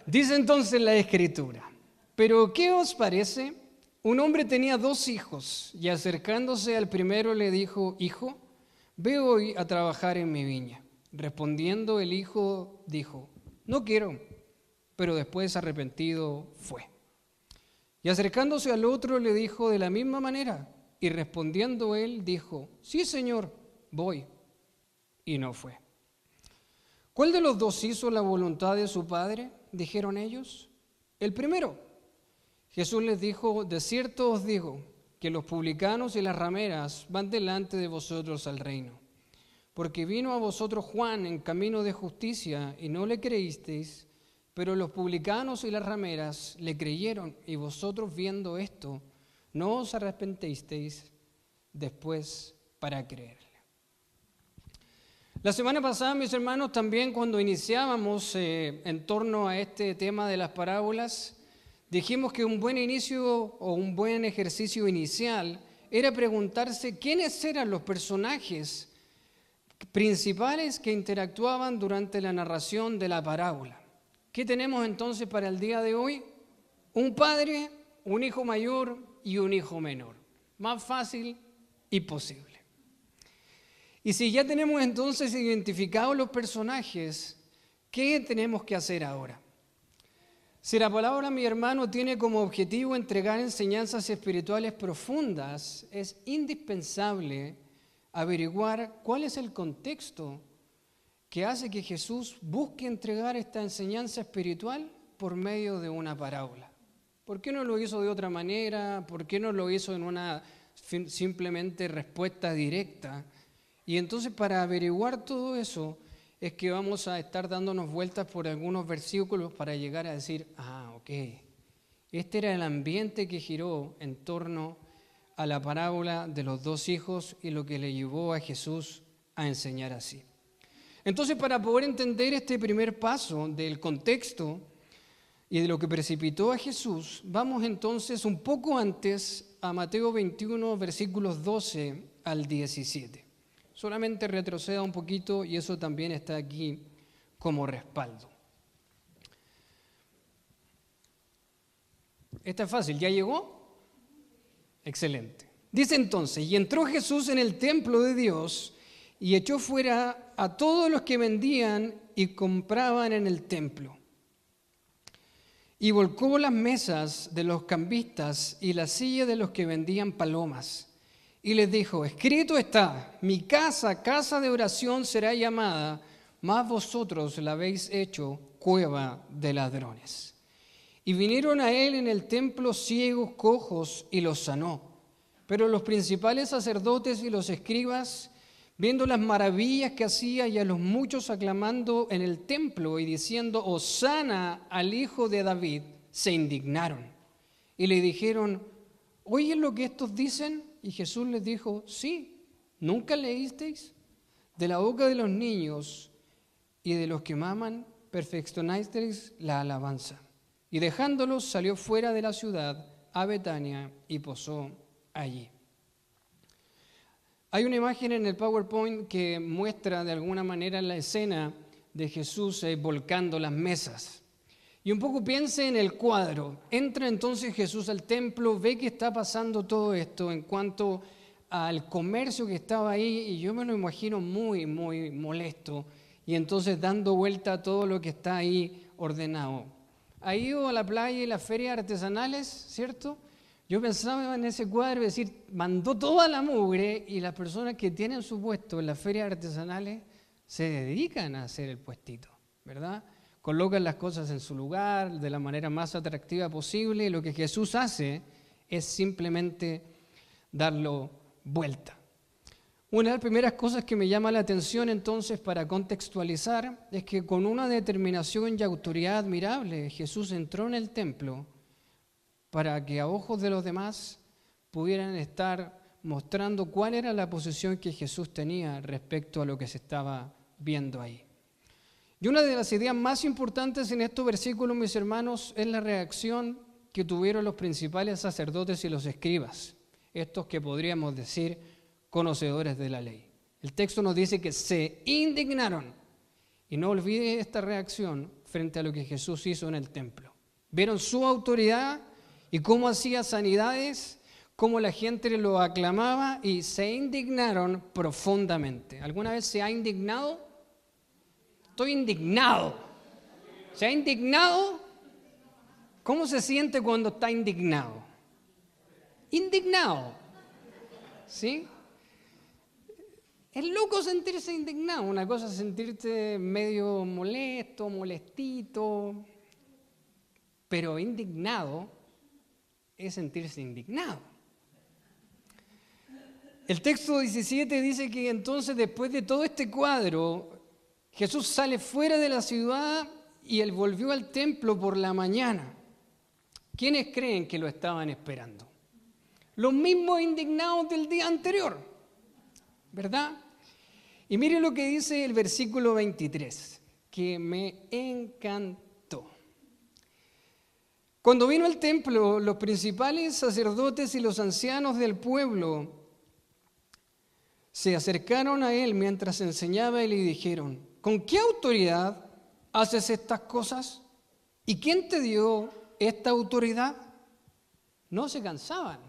Dice entonces la Escritura: ¿pero qué os parece? Un hombre tenía 2 hijos, y acercándose al primero le dijo: Hijo, ve hoy a trabajar en mi viña. Respondiendo el hijo dijo: No quiero, pero después arrepentido fue. Y acercándose al otro le dijo de la misma manera, y respondiendo él dijo: Sí, Señor, voy. Y no fue. ¿Cuál de los 2 hizo la voluntad de su padre? Dijeron ellos. El primero. Jesús les dijo: de cierto os digo, que los publicanos y las rameras van delante de vosotros al reino. Porque vino a vosotros Juan en camino de justicia, y no le creísteis, pero los publicanos y las rameras le creyeron, y vosotros viendo esto, no os arrepentisteis después para creerle. La semana pasada, mis hermanos, también cuando iniciábamos en torno a este tema de las parábolas, dijimos que un buen inicio o un buen ejercicio inicial era preguntarse quiénes eran los personajes principales que interactuaban durante la narración de la parábola. ¿Qué tenemos entonces para el día de hoy? Un padre, un hijo mayor y un hijo menor. Más fácil y posible. Y si ya tenemos entonces identificados los personajes, ¿qué tenemos que hacer ahora? Si la palabra, mi hermano, tiene como objetivo entregar enseñanzas espirituales profundas, es indispensable averiguar cuál es el contexto que hace que Jesús busque entregar esta enseñanza espiritual por medio de una parábola. ¿Por qué no lo hizo de otra manera? ¿Por qué no lo hizo en una simplemente respuesta directa? Y entonces, para averiguar todo eso, es que vamos a estar dándonos vueltas por algunos versículos para llegar a decir: ok, este era el ambiente que giró en torno a la parábola de los 2 hijos y lo que le llevó a Jesús a enseñar así. Entonces, para poder entender este primer paso del contexto y de lo que precipitó a Jesús, vamos entonces un poco antes a Mateo 21, versículos 12 al 17. Solamente retroceda un poquito y eso también está aquí como respaldo. Esta es fácil, ¿ya llegó? Excelente. Dice entonces: y entró Jesús en el templo de Dios y echó fuera a todos los que vendían y compraban en el templo. Y volcó las mesas de los cambistas y las sillas de los que vendían palomas. Y les dijo: escrito está, mi casa, casa de oración será llamada, mas vosotros la habéis hecho cueva de ladrones. Y vinieron a él en el templo ciegos, cojos, y los sanó. Pero los principales sacerdotes y los escribas, viendo las maravillas que hacía y a los muchos aclamando en el templo y diciendo: Hosana al Hijo de David, se indignaron. Y le dijeron: ¿oyen lo que estos dicen? Y Jesús les dijo: sí, ¿nunca leísteis? De la boca de los niños y de los que maman, perfeccionasteis la alabanza. Y dejándolos, salió fuera de la ciudad a Betania y posó allí. Hay una imagen en el PowerPoint que muestra de alguna manera la escena de Jesús volcando las mesas. Y un poco piense en el cuadro. Entra entonces Jesús al templo, ve que está pasando todo esto en cuanto al comercio que estaba ahí, y yo me lo imagino muy, muy molesto, y entonces dando vuelta a todo lo que está ahí ordenado. ¿Ha ido a la playa y las ferias artesanales, cierto? Yo pensaba en ese cuadro y decir, mandó toda la mugre y las personas que tienen su puesto en las ferias artesanales se dedican a hacer el puestito, ¿verdad? Colocan las cosas en su lugar de la manera más atractiva posible y lo que Jesús hace es simplemente darlo vuelta. Una de las primeras cosas que me llama la atención entonces para contextualizar es que con una determinación y autoridad admirable Jesús entró en el templo para que a ojos de los demás pudieran estar mostrando cuál era la posición que Jesús tenía respecto a lo que se estaba viendo ahí. Y una de las ideas más importantes en estos versículos, mis hermanos, es la reacción que tuvieron los principales sacerdotes y los escribas, estos que podríamos decir conocedores de la ley. El texto nos dice que se indignaron. Y no olvide esta reacción frente a lo que Jesús hizo en el templo. Vieron su autoridad y cómo hacía sanidades, cómo la gente lo aclamaba y se indignaron profundamente. ¿Alguna vez se ha indignado? Estoy indignado. ¿Se ha indignado? ¿Cómo se siente cuando está indignado? Indignado. ¿Sí? Es loco sentirse indignado. Una cosa es sentirte medio molesto, molestito, pero indignado es sentirse indignado. El texto 17 dice que entonces después de todo este cuadro, Jesús sale fuera de la ciudad y él volvió al templo por la mañana. ¿Quiénes creen que lo estaban esperando? Los mismos indignados del día anterior, ¿verdad? Y mire lo que dice el versículo 23, que me encantó. Cuando vino al templo, los principales sacerdotes y los ancianos del pueblo se acercaron a él mientras enseñaba y le dijeron, ¿con qué autoridad haces estas cosas? ¿Y quién te dio esta autoridad? No se cansaban.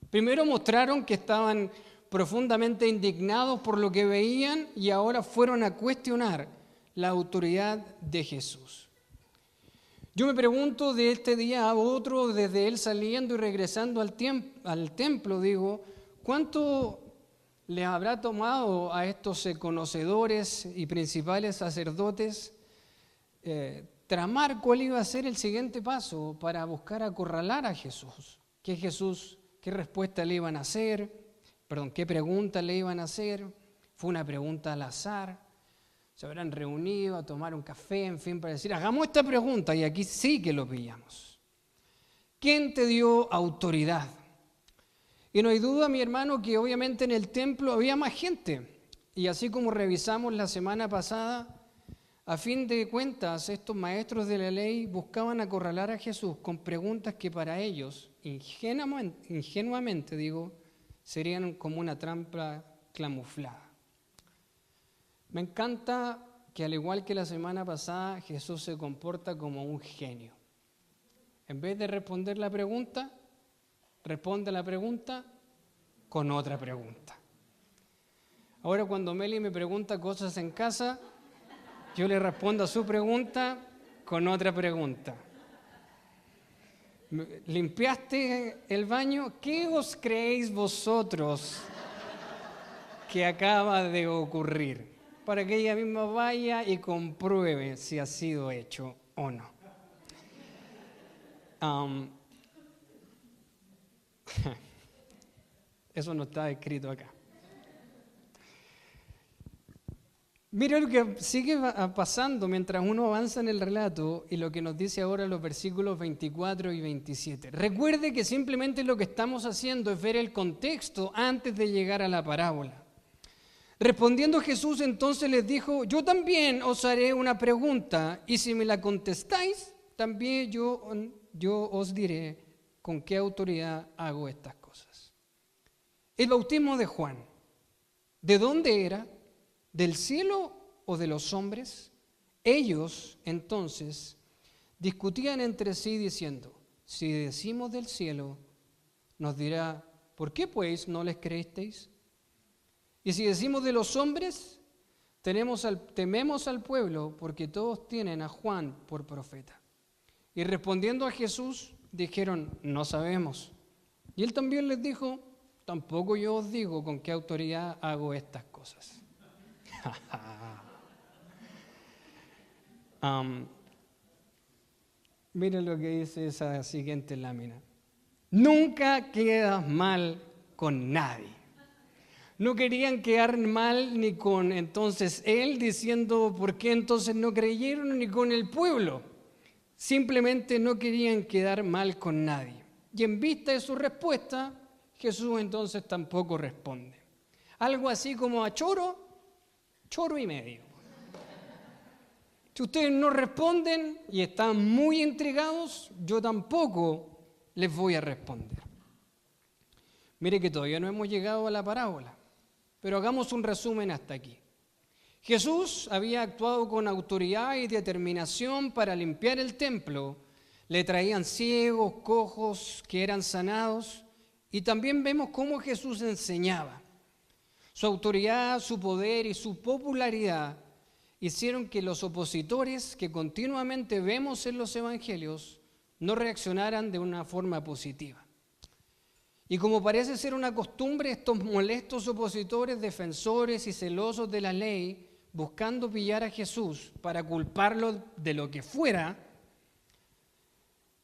Primero mostraron que estaban profundamente indignados por lo que veían y ahora fueron a cuestionar la autoridad de Jesús. Yo me pregunto de este día a otro, desde él saliendo y regresando al templo, digo, ¿cuánto les habrá tomado a estos conocedores y principales sacerdotes tramar cuál iba a ser el siguiente paso para buscar acorralar a Jesús? ¿Qué respuesta le iban a hacer? ¿Qué pregunta le iban a hacer? Fue una pregunta al azar. Se habrán reunido a tomar un café, en fin, para decir, hagamos esta pregunta y aquí sí que lo pillamos. ¿Quién te dio autoridad? Y no hay duda, mi hermano, que obviamente en el templo había más gente. Y así como revisamos la semana pasada, a fin de cuentas, estos maestros de la ley buscaban acorralar a Jesús con preguntas que para ellos, ingenuamente digo, serían como una trampa camuflada. Me encanta que al igual que la semana pasada, Jesús se comporta como un genio. En vez de responder la pregunta, responde la pregunta con otra pregunta. Ahora cuando Meli me pregunta cosas en casa, yo le respondo a su pregunta con otra pregunta. ¿Limpiaste el baño? ¿Qué os creéis vosotros que acaba de ocurrir? Para que ella misma vaya y compruebe si ha sido hecho o no. Eso no está escrito acá. Mira lo que sigue pasando mientras uno avanza en el relato y lo que nos dice ahora los versículos 24 y 27. Recuerde que simplemente lo que estamos haciendo es ver el contexto antes de llegar a la parábola. Respondiendo Jesús entonces les dijo, yo también os haré una pregunta y si me la contestáis, también yo os diré con qué autoridad hago estas cosas. El bautismo de Juan, ¿de dónde era? ¿Del cielo o de los hombres? Ellos entonces discutían entre sí diciendo, si decimos del cielo, nos dirá, ¿por qué pues no les creísteis? Y si decimos de los hombres, tememos al pueblo porque todos tienen a Juan por profeta. Y respondiendo a Jesús, dijeron, no sabemos. Y él también les dijo, tampoco yo os digo con qué autoridad hago estas cosas. Miren lo que dice esa siguiente lámina. Nunca quedas mal con nadie. No querían quedar mal ni con entonces él diciendo por qué entonces no creyeron, ni con el pueblo. Simplemente no querían quedar mal con nadie. Y en vista de su respuesta, Jesús entonces tampoco responde. Algo así como a choro y medio. Si ustedes no responden y están muy intrigados, yo tampoco les voy a responder. Mire que todavía no hemos llegado a la parábola, pero hagamos un resumen hasta aquí. Jesús había actuado con autoridad y determinación para limpiar el templo. Le traían ciegos, cojos que eran sanados, y también vemos cómo Jesús enseñaba. Su autoridad, su poder y su popularidad hicieron que los opositores que continuamente vemos en los evangelios no reaccionaran de una forma positiva. Y como parece ser una costumbre, estos molestos opositores, defensores y celosos de la ley, buscando pillar a Jesús para culparlo de lo que fuera,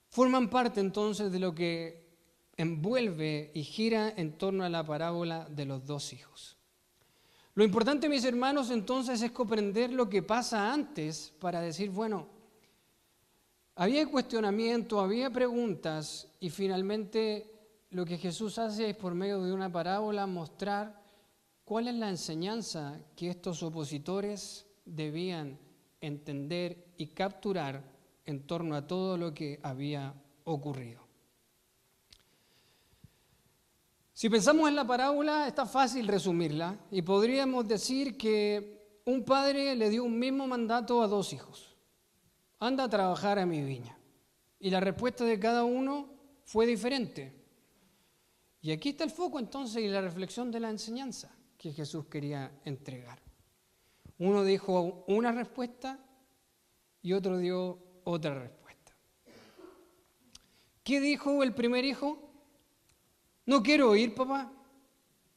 forman parte entonces de lo que envuelve y gira en torno a la parábola de los dos hijos. Lo importante, mis hermanos, entonces es comprender lo que pasa antes para decir, bueno, había cuestionamiento, había preguntas y finalmente lo que Jesús hace es por medio de una parábola mostrar cuál es la enseñanza que estos opositores debían entender y capturar en torno a todo lo que había ocurrido. Si pensamos en la parábola, está fácil resumirla y podríamos decir que un padre le dio un mismo mandato a dos hijos. Anda a trabajar a mi viña. Y la respuesta de cada uno fue diferente. Y aquí está el foco entonces y la reflexión de la enseñanza que Jesús quería entregar. Uno dijo una respuesta y otro dio otra respuesta. ¿Qué dijo el primer hijo? No quiero ir, papá.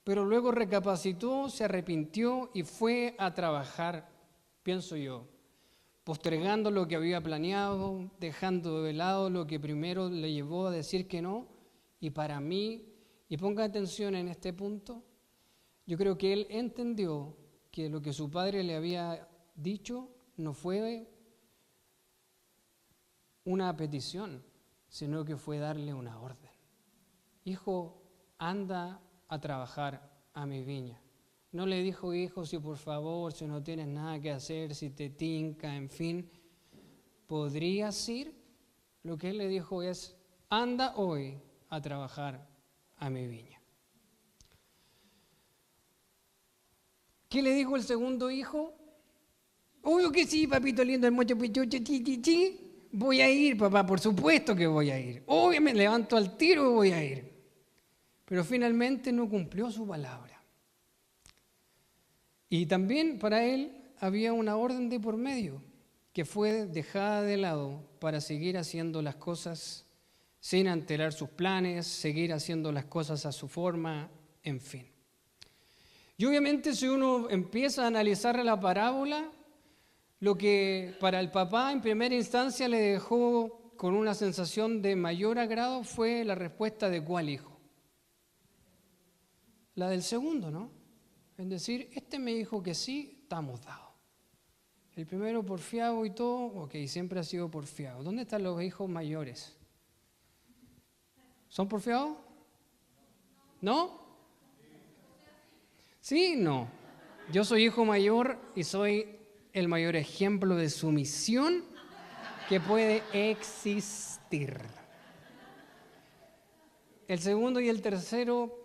Pero luego recapacitó, se arrepintió y fue a trabajar, pienso yo, postergando lo que había planeado, dejando de lado lo que primero le llevó a decir que no. Y para mí, y ponga atención en este punto, yo creo que él entendió que lo que su padre le había dicho no fue una petición, sino que fue darle una orden. Hijo, anda a trabajar a mi viña. No le dijo, hijo, si por favor, si no tienes nada que hacer, si te tinca, en fin, ¿podrías ir? Lo que él le dijo es, anda hoy a trabajar a mi viña. ¿Qué le dijo el segundo hijo? Obvio que sí, papito lindo, el mocho pichucho, chi. Voy a ir, papá, por supuesto que voy a ir. Obvio, me levanto al tiro y voy a ir. Pero finalmente no cumplió su palabra. Y también para él había una orden de por medio que fue dejada de lado para seguir haciendo las cosas sin alterar sus planes, seguir haciendo las cosas a su forma, en fin. Y obviamente si uno empieza a analizar la parábola, lo que para el papá en primera instancia le dejó con una sensación de mayor agrado fue la respuesta de ¿cuál hijo? La del segundo, ¿no? Es decir, este me dijo que sí, estamos dados. El primero porfiado y todo, ok, siempre ha sido porfiado. ¿Dónde están los hijos mayores? ¿Son porfiados? ¿No? ¿Sí? No. Yo soy hijo mayor y soy el mayor ejemplo de sumisión que puede existir. El segundo y el tercero,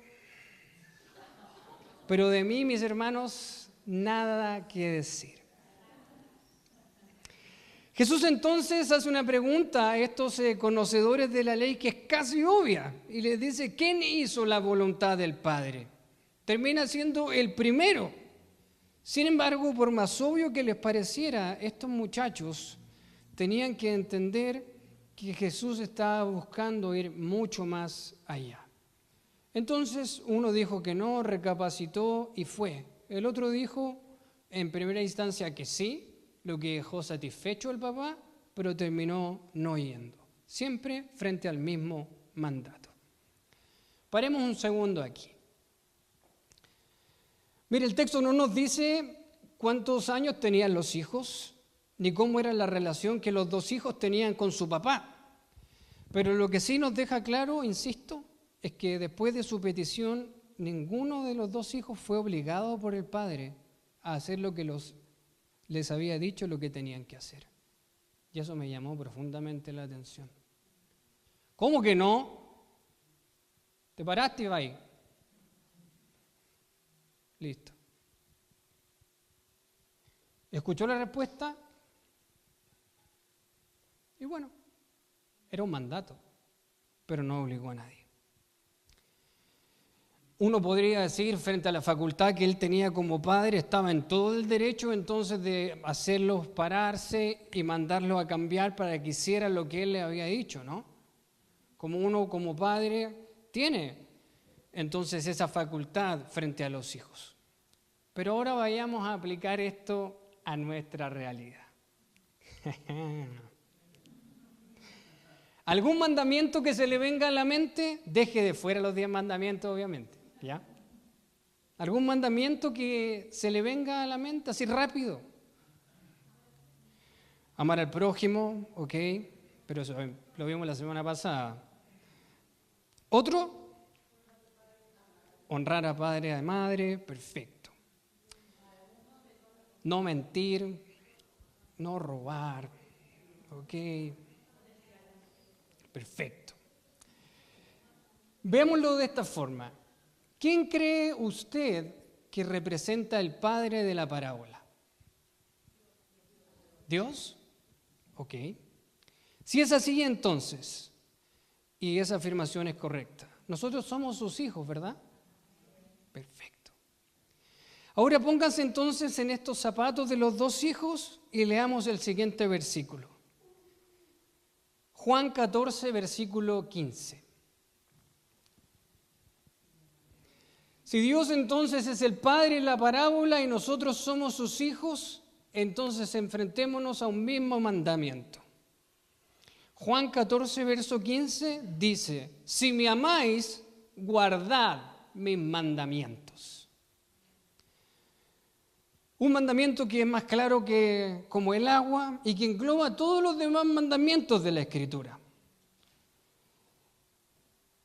pero de mí, mis hermanos, nada que decir. Jesús entonces hace una pregunta a estos conocedores de la ley que es casi obvia y les dice, ¿quién hizo la voluntad del Padre? Termina siendo el primero. Sin embargo, por más obvio que les pareciera, estos muchachos tenían que entender que Jesús estaba buscando ir mucho más allá. Entonces uno dijo que no, recapacitó y fue. El otro dijo en primera instancia que sí, lo que dejó satisfecho al papá, pero terminó no yendo. Siempre frente al mismo mandato. Paremos un segundo aquí. Mire, el texto no nos dice cuántos años tenían los hijos, ni cómo era la relación que los dos hijos tenían con su papá. Pero lo que sí nos deja claro, insisto, es que después de su petición, ninguno de los dos hijos fue obligado por el padre a hacer lo que les había dicho, lo que tenían que hacer. Y eso me llamó profundamente la atención. ¿Cómo que no? ¿Te paraste y vas ahí? Listo. ¿Escuchó la respuesta? Y bueno, era un mandato, pero no obligó a nadie. Uno podría decir frente a la facultad que él tenía como padre, estaba en todo el derecho entonces de hacerlos pararse y mandarlos a cambiar para que hiciera lo que él le había dicho, ¿no? Como uno como padre tiene entonces esa facultad frente a los hijos. Pero ahora vayamos a aplicar esto a nuestra realidad. ¿Algún mandamiento que se le venga a la mente? Deje de fuera los 10 mandamientos, obviamente. ¿Ya? ¿Algún mandamiento que se le venga a la mente así rápido? Amar al prójimo, ok, pero eso lo vimos la semana pasada. ¿Otro? Honrar a padre y a madre, perfecto. No mentir, no robar, ok, perfecto. Veámoslo de esta forma. ¿Quién cree usted que representa el padre de la parábola? ¿Dios? Ok. Si es así, entonces, y esa afirmación es correcta, nosotros somos sus hijos, ¿verdad? Perfecto. Ahora pónganse entonces en estos zapatos de los dos hijos y leamos el siguiente versículo. Juan 14, versículo 15. Si Dios entonces es el Padre en la parábola y nosotros somos sus hijos, entonces enfrentémonos a un mismo mandamiento. Juan 14, verso 15 dice, si me amáis, guardad mis mandamientos. Un mandamiento que es más claro que como el agua y que engloba todos los demás mandamientos de la Escritura.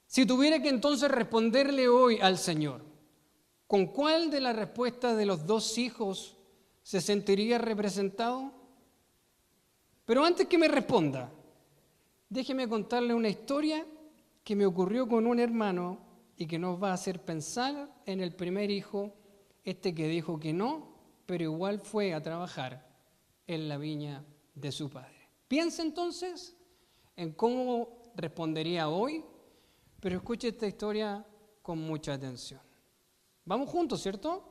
Si tuviera que entonces responderle hoy al Señor, ¿con cuál de las respuestas de los dos hijos se sentiría representado? Pero antes que me responda, déjeme contarle una historia que me ocurrió con un hermano y que nos va a hacer pensar en el primer hijo, este que dijo que no, pero igual fue a trabajar en la viña de su padre. Piensa entonces en cómo respondería hoy, pero escuche esta historia con mucha atención. Vamos juntos, ¿cierto?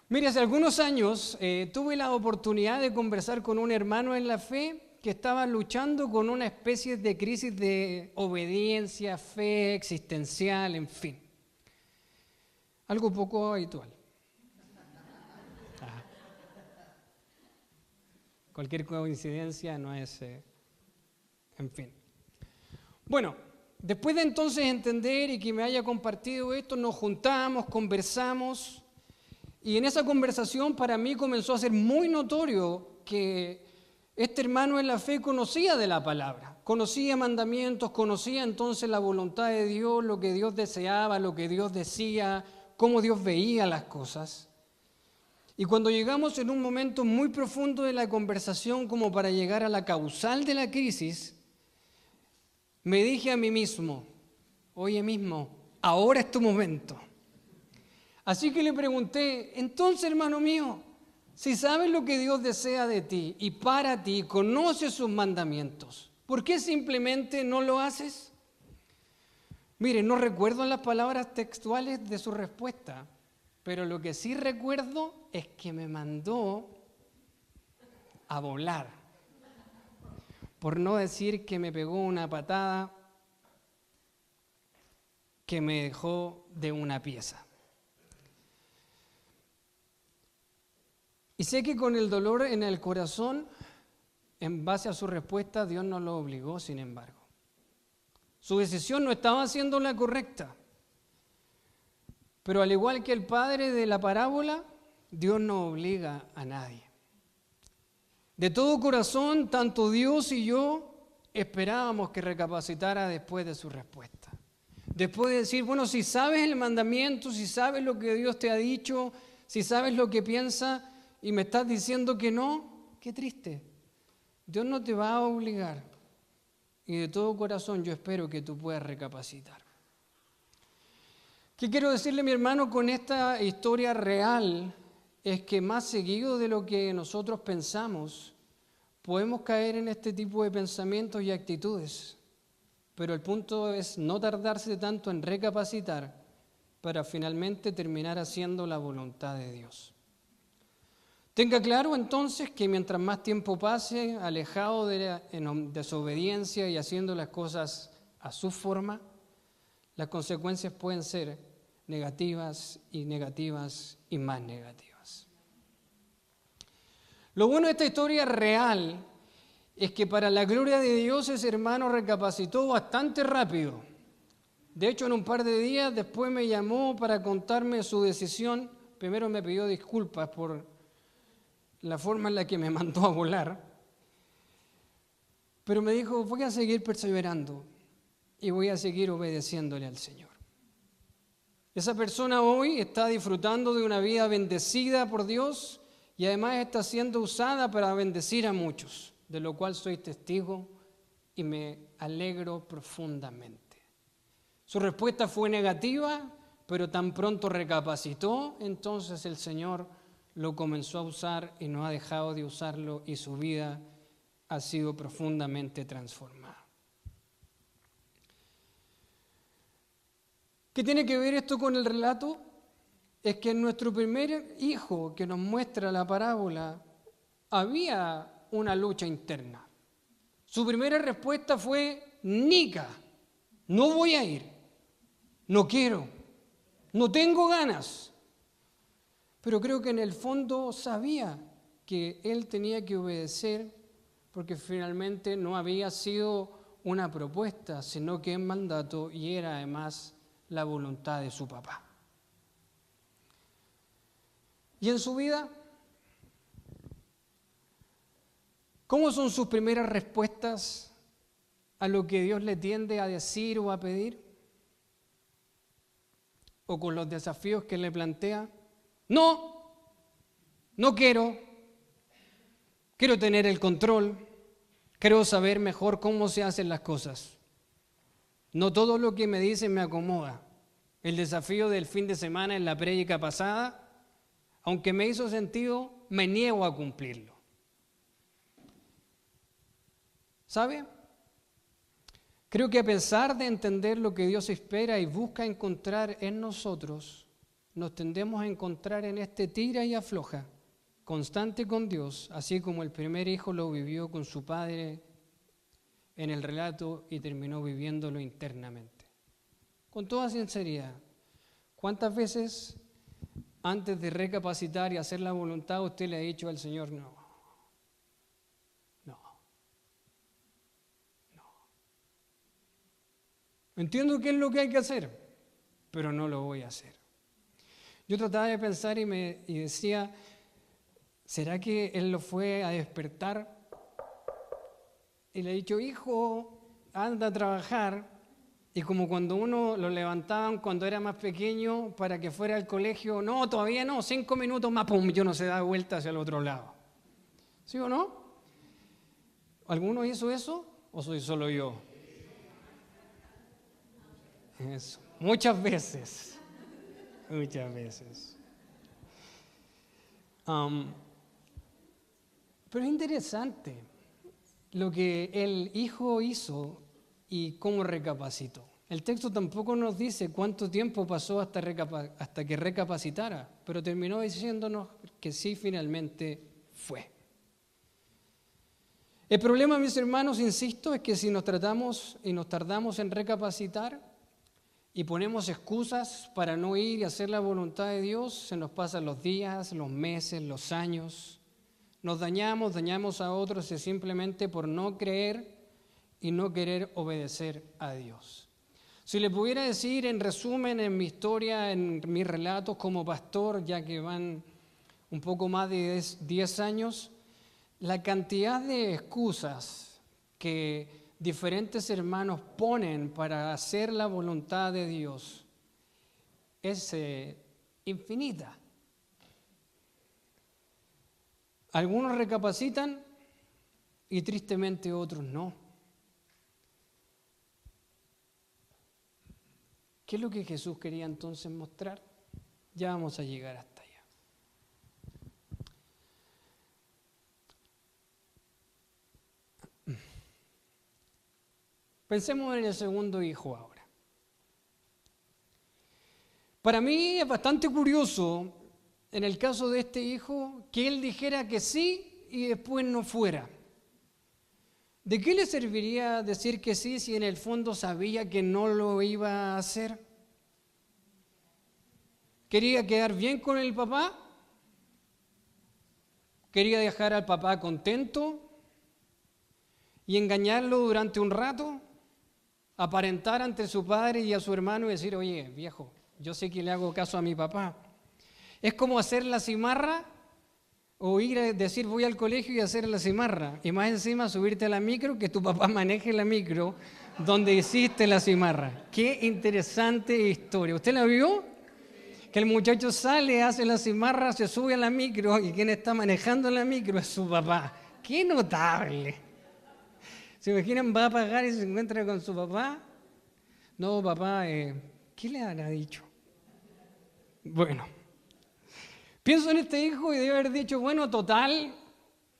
Mire, hace algunos años tuve la oportunidad de conversar con un hermano en la fe que estaba luchando con una especie de crisis de obediencia, fe existencial, en fin. Algo poco habitual. Cualquier coincidencia no es, en fin. Bueno, después de entonces entender y que me haya compartido esto, nos juntamos, conversamos, y en esa conversación para mí comenzó a ser muy notorio que este hermano en la fe conocía de la palabra, conocía mandamientos, conocía entonces la voluntad de Dios, lo que Dios deseaba, lo que Dios decía, cómo Dios veía las cosas. Y cuando llegamos en un momento muy profundo de la conversación como para llegar a la causal de la crisis, me dije a mí mismo, oye mismo, ahora es tu momento. Así que le pregunté, entonces hermano mío, si sabes lo que Dios desea de ti y para ti, conoces sus mandamientos, ¿por qué simplemente no lo haces? Mire, no recuerdo las palabras textuales de su respuesta, pero lo que sí recuerdo es que me mandó a volar. por no decir que me pegó una patada que me dejó de una pieza. Y sé que con el dolor en el corazón, en base a su respuesta, Dios no lo obligó, sin embargo. Su decisión no estaba siendo la correcta. Pero al igual que el padre de la parábola, Dios no obliga a nadie. De todo corazón, tanto Dios y yo esperábamos que recapacitara después de su respuesta. Después de decir, bueno, si sabes el mandamiento, si sabes lo que Dios te ha dicho, si sabes lo que piensa y me estás diciendo que no, qué triste. Dios no te va a obligar. Y de todo corazón yo espero que tú puedas recapacitar. ¿Qué quiero decirle, mi hermano, con esta historia real? Es que más seguido de lo que nosotros pensamos, podemos caer en este tipo de pensamientos y actitudes. Pero el punto es no tardarse tanto en recapacitar para finalmente terminar haciendo la voluntad de Dios. Tenga claro entonces que mientras más tiempo pase alejado de la desobediencia y haciendo las cosas a su forma, las consecuencias pueden ser negativas y más negativas. Lo bueno de esta historia real es que para la gloria de Dios ese hermano recapacitó bastante rápido. De hecho, en un par de días después me llamó para contarme su decisión. Primero me pidió disculpas por la forma en la que me mandó a volar, pero me dijo, voy a seguir perseverando y voy a seguir obedeciéndole al Señor. Esa persona hoy está disfrutando de una vida bendecida por Dios y además está siendo usada para bendecir a muchos, de lo cual soy testigo y me alegro profundamente. Su respuesta fue negativa, pero tan pronto recapacitó, entonces el Señor lo comenzó a usar y no ha dejado de usarlo y su vida ha sido profundamente transformada. ¿Qué tiene que ver esto con el relato? Es que en nuestro primer hijo que nos muestra la parábola había una lucha interna. Su primera respuesta fue, nica, no voy a ir, no quiero, no tengo ganas. Pero creo que en el fondo sabía que él tenía que obedecer porque finalmente no había sido una propuesta, sino que un mandato y era además la voluntad de su papá. ¿Y en su vida? ¿Cómo son sus primeras respuestas a lo que Dios le tiende a decir o a pedir? ¿O con los desafíos que le plantea? No quiero tener el control, quiero saber mejor cómo se hacen las cosas. No todo lo que me dicen me acomoda. El desafío del fin de semana en la prédica pasada, aunque me hizo sentido, me niego a cumplirlo. ¿Sabe? Creo que a pesar de entender lo que Dios espera y busca encontrar en nosotros, nos tendemos a encontrar en este tira y afloja, constante con Dios, así como el primer hijo lo vivió con su padre en el relato y terminó viviéndolo internamente. Con toda sinceridad, ¿cuántas veces antes de recapacitar y hacer la voluntad usted le ha dicho al Señor no? Entiendo qué es lo que hay que hacer, pero no lo voy a hacer. Yo trataba de pensar y decía, ¿será que él lo fue a despertar? Y le he dicho, hijo, anda a trabajar. Y como cuando uno lo levantaban cuando era más pequeño para que fuera al colegio, no, todavía no, 5 minutos más, pum, yo no se da vuelta hacia el otro lado. ¿Sí o no? ¿Alguno hizo eso o soy solo yo? Eso, muchas veces. Pero es interesante lo que el hijo hizo y cómo recapacitó. El texto tampoco nos dice cuánto tiempo pasó hasta que recapacitara, pero terminó diciéndonos que sí finalmente fue. El problema, mis hermanos, insisto, es que si nos tratamos y nos tardamos en recapacitar y ponemos excusas para no ir y hacer la voluntad de Dios, se nos pasan los días, los meses, los años. Nos dañamos a otros simplemente por no creer y no querer obedecer a Dios. Si le pudiera decir en resumen en mi historia, en mis relatos como pastor, ya que van un poco más de 10 años, la cantidad de excusas que diferentes hermanos ponen para hacer la voluntad de Dios es infinita. Algunos recapacitan y tristemente otros no. ¿Qué es lo que Jesús quería entonces mostrar? Ya vamos a llegar hasta allá. Pensemos en el segundo hijo ahora. Para mí es bastante curioso, en el caso de este hijo, que él dijera que sí y después no fuera. ¿De qué le serviría decir que sí si en el fondo sabía que no lo iba a hacer? ¿Quería quedar bien con el papá? ¿Quería dejar al papá contento y engañarlo durante un rato? Aparentar ante su padre y a su hermano y decir, oye, viejo, yo sé que le hago caso a mi papá. Es como hacer la cimarra o ir a decir voy al colegio y hacer la cimarra. Y más encima subirte a la micro, que tu papá maneje la micro donde hiciste la cimarra. Qué interesante historia. ¿Usted la vio? Que el muchacho sale, hace la cimarra, se sube a la micro y quien está manejando la micro es su papá. ¡Qué notable! ¿Se imaginan? Va a pagar y se encuentra con su papá. No, papá, ¿qué le habrá dicho? Bueno, pienso en este hijo y debe haber dicho, bueno, total,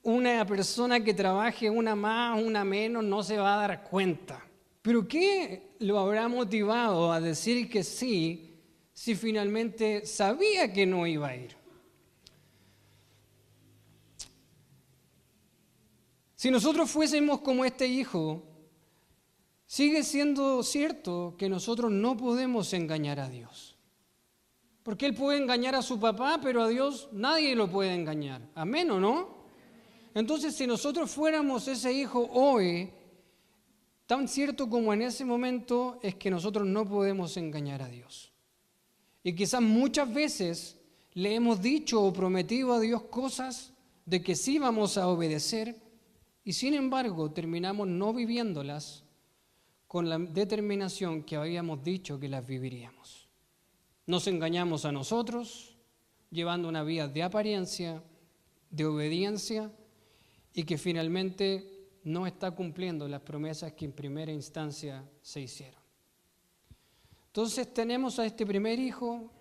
una persona que trabaje una más, una menos, no se va a dar cuenta. Pero ¿qué lo habrá motivado a decir que sí si finalmente sabía que no iba a ir? Si nosotros fuésemos como este hijo, sigue siendo cierto que nosotros no podemos engañar a Dios. Porque Él puede engañar a su papá, pero a Dios nadie lo puede engañar. Amén, ¿o no? Entonces, si nosotros fuéramos ese hijo hoy, tan cierto como en ese momento es que nosotros no podemos engañar a Dios. Y quizás muchas veces le hemos dicho o prometido a Dios cosas de que sí vamos a obedecer, y sin embargo terminamos no viviéndolas con la determinación que habíamos dicho que las viviríamos. Nos engañamos a nosotros, llevando una vida de apariencia, de obediencia, y que finalmente no está cumpliendo las promesas que en primera instancia se hicieron. Entonces tenemos a este primer hijo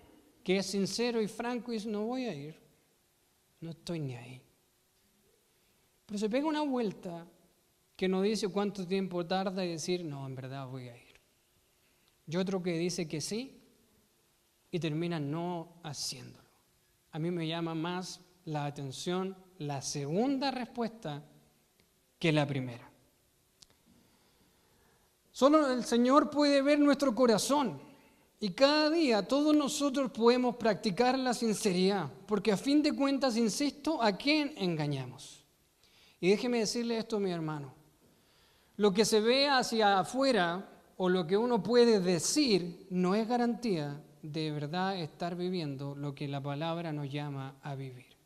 que es sincero y franco y dice, no voy a ir, no estoy ni ahí. Pero se pega una vuelta que no dice cuánto tiempo tarda y decir, no, en verdad voy a ir. Y otro que dice que sí y termina no haciéndolo. A mí me llama más la atención la segunda respuesta que la primera. Solo el Señor puede ver nuestro corazón y cada día todos nosotros podemos practicar la sinceridad, porque a fin de cuentas, insisto, ¿a quién engañamos? Y déjeme decirle esto, mi hermano. Lo que se ve hacia afuera o lo que uno puede decir no es garantía de verdad estar viviendo lo que la palabra nos llama a vivir.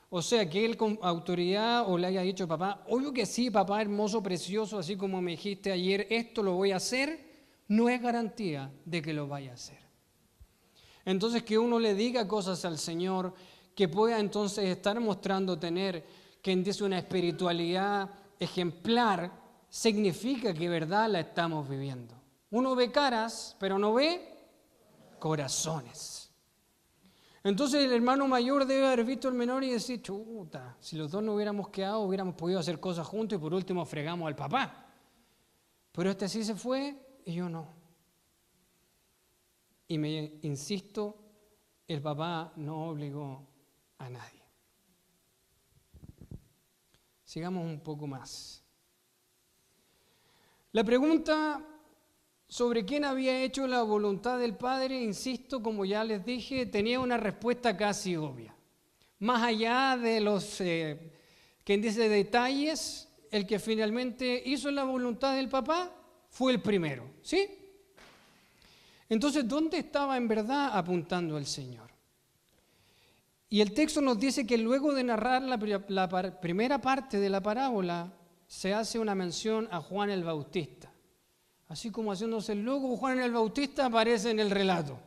O sea, que él con autoridad o le haya dicho, papá, obvio que sí, papá hermoso, precioso, así como me dijiste ayer, esto lo voy a hacer, no es garantía de que lo vaya a hacer. Entonces, que uno le diga cosas al Señor, que pueda entonces estar mostrando tener quien dice una espiritualidad ejemplar, significa que verdad la estamos viviendo. Uno ve caras, pero no ve corazones. Entonces el hermano mayor debe haber visto al menor y decir, chuta, si los dos no hubiéramos quedado, hubiéramos podido hacer cosas juntos y por último fregamos al papá. Pero este sí se fue y yo no. Y me insisto, el papá no obligó a nadie. Sigamos un poco más. La pregunta sobre quién había hecho la voluntad del Padre, insisto, como ya les dije, tenía una respuesta casi obvia. Más allá de los, quien dice detalles, el que finalmente hizo la voluntad del papá fue el primero, ¿sí? Entonces, ¿dónde estaba en verdad apuntando el Señor? Y el texto nos dice que luego de narrar la primera parte de la parábola, se hace una mención a Juan el Bautista. Así como haciéndose el loco, Juan el Bautista aparece en el relato.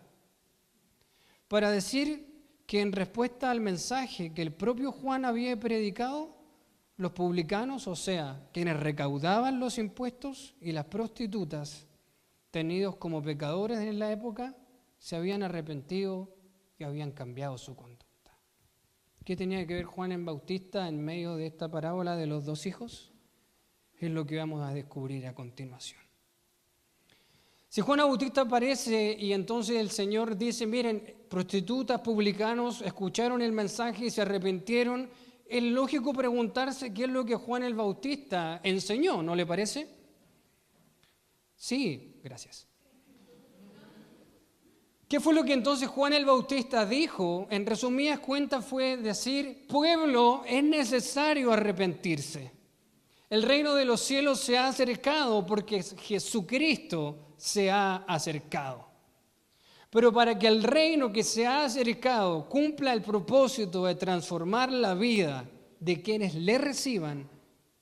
Para decir que en respuesta al mensaje que el propio Juan había predicado, los publicanos, o sea, quienes recaudaban los impuestos, y las prostitutas, tenidos como pecadores en la época, se habían arrepentido y habían cambiado su conducta. ¿Qué tenía que ver Juan el Bautista en medio de esta parábola de los dos hijos? Es lo que vamos a descubrir a continuación. Si Juan el Bautista aparece y entonces el Señor dice, miren, prostitutas, publicanos, escucharon el mensaje y se arrepintieron, es lógico preguntarse qué es lo que Juan el Bautista enseñó, ¿no le parece? Sí, gracias. ¿Qué fue lo que entonces Juan el Bautista dijo? En resumidas cuentas fue decir, pueblo, es necesario arrepentirse. El reino de los cielos se ha acercado porque Jesucristo se ha acercado. Pero para que el reino que se ha acercado cumpla el propósito de transformar la vida de quienes le reciban,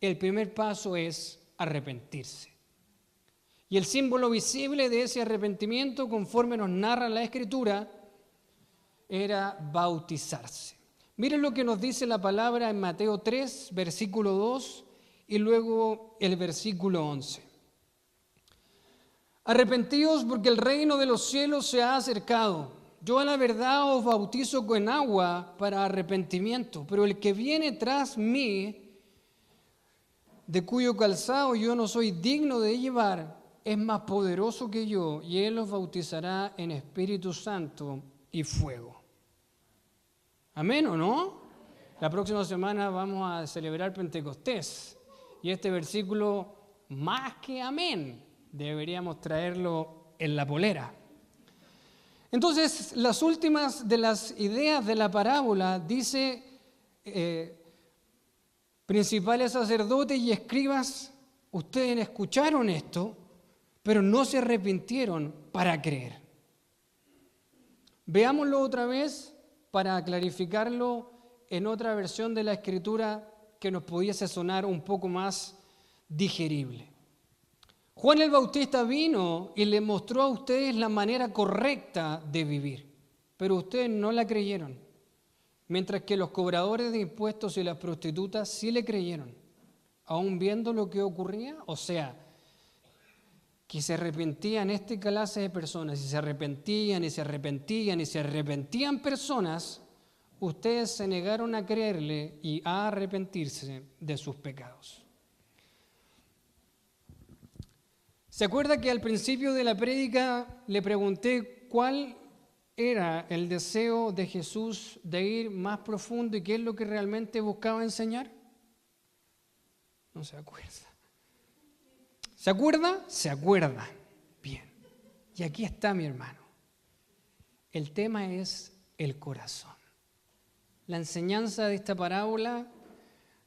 el primer paso es arrepentirse. Y el símbolo visible de ese arrepentimiento, conforme nos narra la Escritura, era bautizarse. Miren lo que nos dice la palabra en Mateo 3, versículo 2 y luego el versículo 11. Arrepentíos porque el reino de los cielos se ha acercado. Yo a la verdad os bautizo con agua para arrepentimiento, pero el que viene tras mí, de cuyo calzado yo no soy digno de llevar, es más poderoso que yo, y Él los bautizará en Espíritu Santo y fuego. ¿Amén o no? La próxima semana vamos a celebrar Pentecostés, y este versículo, más que amén, deberíamos traerlo en la polera. Entonces, las últimas de las ideas de la parábola dice, principales sacerdotes y escribas, ustedes escucharon esto, pero no se arrepintieron para creer. Veámoslo otra vez para clarificarlo en otra versión de la Escritura que nos pudiese sonar un poco más digerible. Juan el Bautista vino y le mostró a ustedes la manera correcta de vivir, pero ustedes no la creyeron, mientras que los cobradores de impuestos y las prostitutas sí le creyeron, aún viendo lo que ocurría, o sea, que se arrepentían este clase de personas, y se arrepentían, y se arrepentían, y se arrepentían personas, ustedes se negaron a creerle y a arrepentirse de sus pecados. ¿Se acuerda que al principio de la prédica le pregunté cuál era el deseo de Jesús de ir más profundo y qué es lo que realmente buscaba enseñar? No se acuerda. ¿Se acuerda? Se acuerda. Bien. Y aquí está, mi hermano. El tema es el corazón. La enseñanza de esta parábola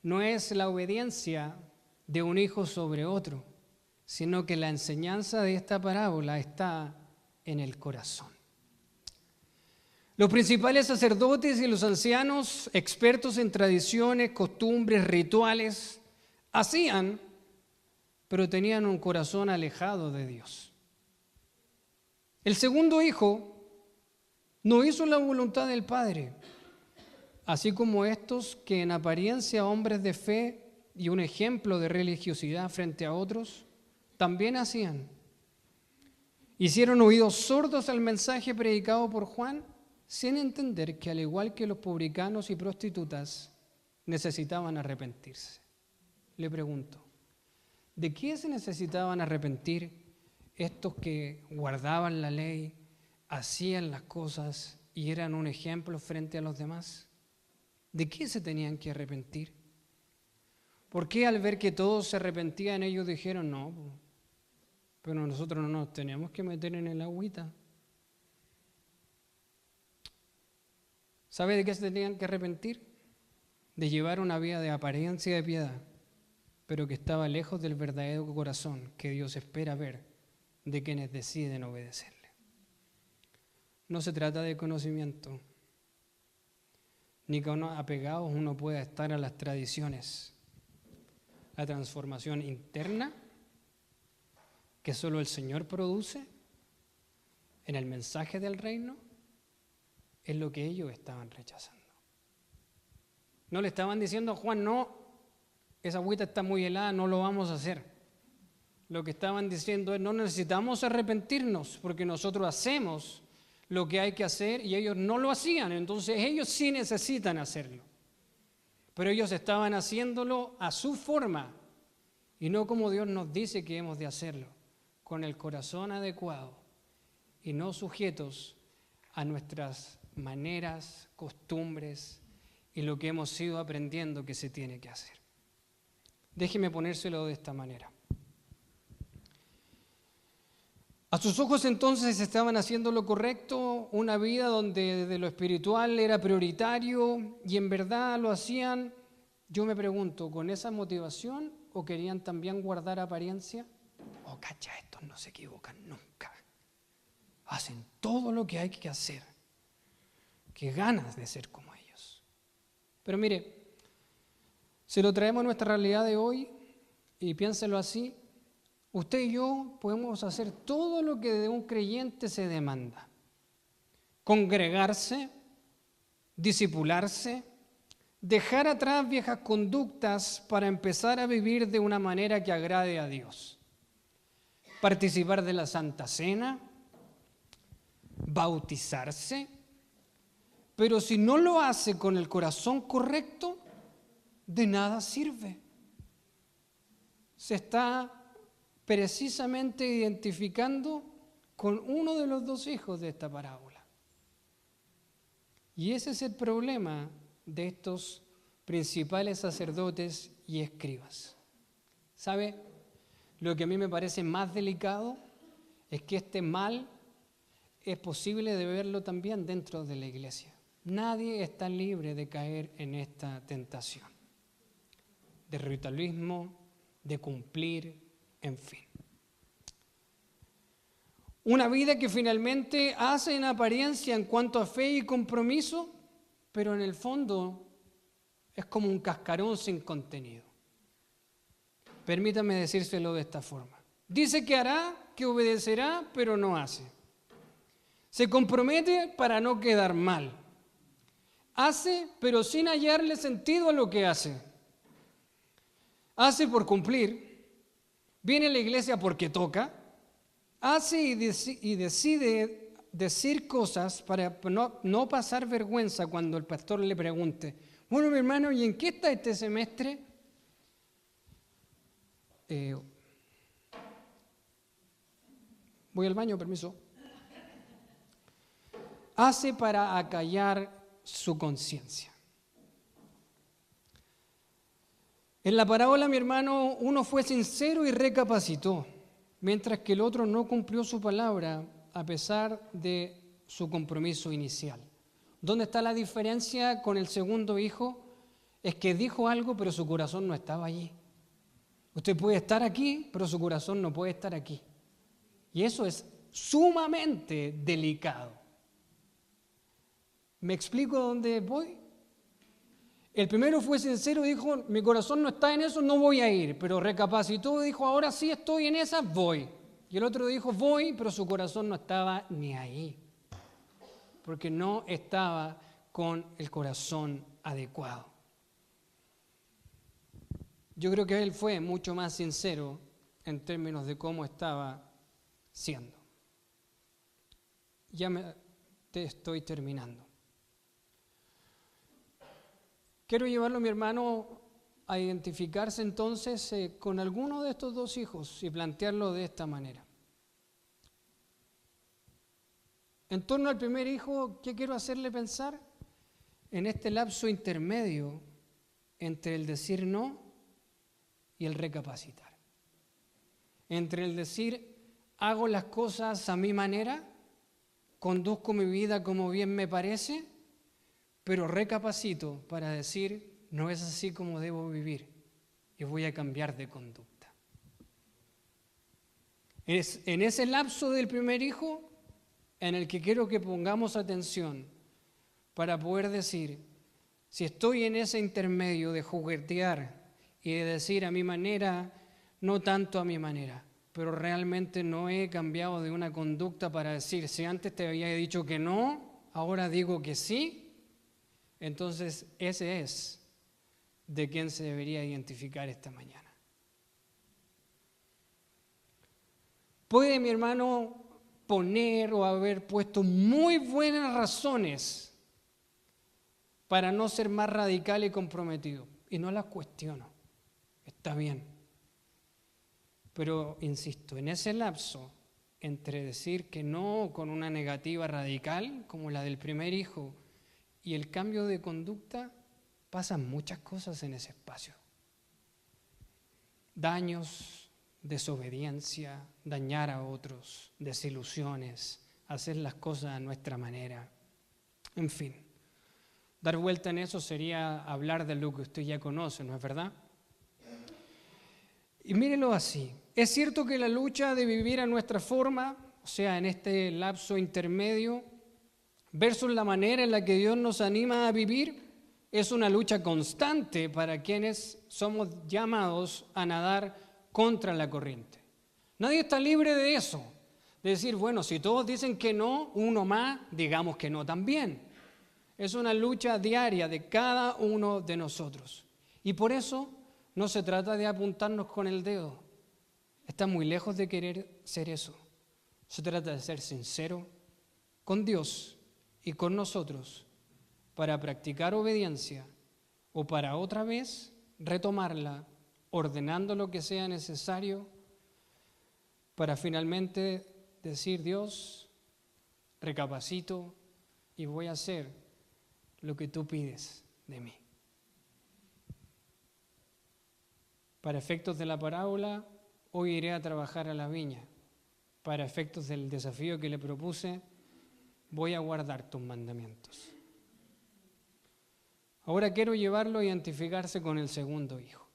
no es la obediencia de un hijo sobre otro, sino que la enseñanza de esta parábola está en el corazón. Los principales sacerdotes y los ancianos, expertos en tradiciones, costumbres, rituales, hacían, pero tenían un corazón alejado de Dios. El segundo hijo no hizo la voluntad del Padre, así como estos que en apariencia hombres de fe y un ejemplo de religiosidad frente a otros, también hacían. Hicieron oídos sordos al mensaje predicado por Juan, sin entender que al igual que los publicanos y prostitutas, necesitaban arrepentirse. Le pregunto, ¿de qué se necesitaban arrepentir estos que guardaban la ley, hacían las cosas y eran un ejemplo frente a los demás? ¿De qué se tenían que arrepentir? ¿Por qué al ver que todos se arrepentían ellos dijeron, no, pero nosotros no nos tenemos que meter en el agüita? ¿Sabe de qué se tenían que arrepentir? De llevar una vida de apariencia de piedad, pero que estaba lejos del verdadero corazón que Dios espera ver de quienes deciden obedecerle. No se trata de conocimiento, ni que apegados uno pueda estar a las tradiciones. La transformación interna que solo el Señor produce en el mensaje del reino es lo que ellos estaban rechazando. No le estaban diciendo a Juan, no, esa agüita está muy helada, no lo vamos a hacer. Lo que estaban diciendo es, no necesitamos arrepentirnos porque nosotros hacemos lo que hay que hacer y ellos no lo hacían, entonces ellos sí necesitan hacerlo. Pero ellos estaban haciéndolo a su forma y no como Dios nos dice que hemos de hacerlo, con el corazón adecuado y no sujetos a nuestras maneras, costumbres y lo que hemos ido aprendiendo que se tiene que hacer. Déjeme ponérselo de esta manera. A sus ojos entonces estaban haciendo lo correcto, una vida donde desde lo espiritual era prioritario y en verdad lo hacían, yo me pregunto, ¿con esa motivación o querían también guardar apariencia? Oh, cacha, estos no se equivocan nunca. Hacen todo lo que hay que hacer. Qué ganas de ser como ellos. Pero mire, si lo traemos a nuestra realidad de hoy y piénselo así, usted y yo podemos hacer todo lo que de un creyente se demanda. Congregarse, discipularse, dejar atrás viejas conductas para empezar a vivir de una manera que agrade a Dios. Participar de la Santa Cena, bautizarse, pero si no lo hace con el corazón correcto, de nada sirve. Se está precisamente identificando con uno de los dos hijos de esta parábola. Y ese es el problema de estos principales sacerdotes y escribas. ¿Sabe? Lo que a mí me parece más delicado es que este mal es posible de verlo también dentro de la iglesia. Nadie está libre de caer en esta tentación de ritualismo, de cumplir, en fin. Una vida que finalmente hace en apariencia en cuanto a fe y compromiso, pero en el fondo es como un cascarón sin contenido. Permítame decírselo de esta forma. Dice que hará, que obedecerá, pero no hace. Se compromete para no quedar mal. Hace, pero sin hallarle sentido a lo que hace. Hace por cumplir. Viene a la iglesia porque toca. Hace y decide decir cosas para no pasar vergüenza cuando el pastor le pregunte, bueno, mi hermano, ¿y en qué está este semestre? Voy al baño, permiso. Hace para acallar su conciencia. En la parábola, mi hermano, uno fue sincero y recapacitó, mientras que el otro no cumplió su palabra a pesar de su compromiso inicial. ¿Dónde está la diferencia con el segundo hijo? Es que dijo algo, pero su corazón no estaba allí. Usted puede estar aquí, pero su corazón no puede estar aquí. Y eso es sumamente delicado. ¿Me explico dónde voy? El primero fue sincero y dijo, mi corazón no está en eso, no voy a ir. Pero recapacitó y dijo, ahora sí estoy en esa, voy. Y el otro dijo, voy, pero su corazón no estaba ni ahí. Porque no estaba con el corazón adecuado. Yo creo que él fue mucho más sincero en términos de cómo estaba siendo. Te estoy terminando. Quiero llevarlo, mi hermano, a identificarse entonces con alguno de estos dos hijos y plantearlo de esta manera. En torno al primer hijo, ¿qué quiero hacerle pensar? En este lapso intermedio entre el decir no y el recapacitar. Entre el decir, hago las cosas a mi manera, conduzco mi vida como bien me parece, pero recapacito para decir, no es así como debo vivir y voy a cambiar de conducta. Es en ese lapso del primer hijo en el que quiero que pongamos atención para poder decir, si estoy en ese intermedio de juguetear y de decir a mi manera, no tanto a mi manera, pero realmente no he cambiado de una conducta para decir, si antes te había dicho que no, ahora digo que sí, entonces ese es de quien se debería identificar esta mañana. Puede mi hermano poner o haber puesto muy buenas razones para no ser más radical y comprometido, y no las cuestiono, está bien. Pero, insisto, en ese lapso entre decir que no con una negativa radical, como la del primer hijo, y el cambio de conducta, pasan muchas cosas en ese espacio. Daños, desobediencia, dañar a otros, desilusiones, hacer las cosas a nuestra manera. En fin, dar vuelta en eso sería hablar de lo que usted ya conoce, ¿no es verdad? Y mírelo así. Es cierto que la lucha de vivir a nuestra forma, o sea, en este lapso intermedio, versus la manera en la que Dios nos anima a vivir, es una lucha constante para quienes somos llamados a nadar contra la corriente. Nadie está libre de eso, de decir, bueno, si todos dicen que no, uno más, digamos que no también. Es una lucha diaria de cada uno de nosotros. Y por eso no se trata de apuntarnos con el dedo. Está muy lejos de querer ser eso. Se trata de ser sincero con Dios y con nosotros para practicar obediencia o para otra vez retomarla, ordenando lo que sea necesario para finalmente decir, Dios, recapacito y voy a hacer lo que tú pides de mí. Para efectos de la parábola, hoy iré a trabajar a la viña. Para efectos del desafío que le propuse, voy a guardar tus mandamientos. Ahora quiero llevarlo a identificarse con el segundo hijo.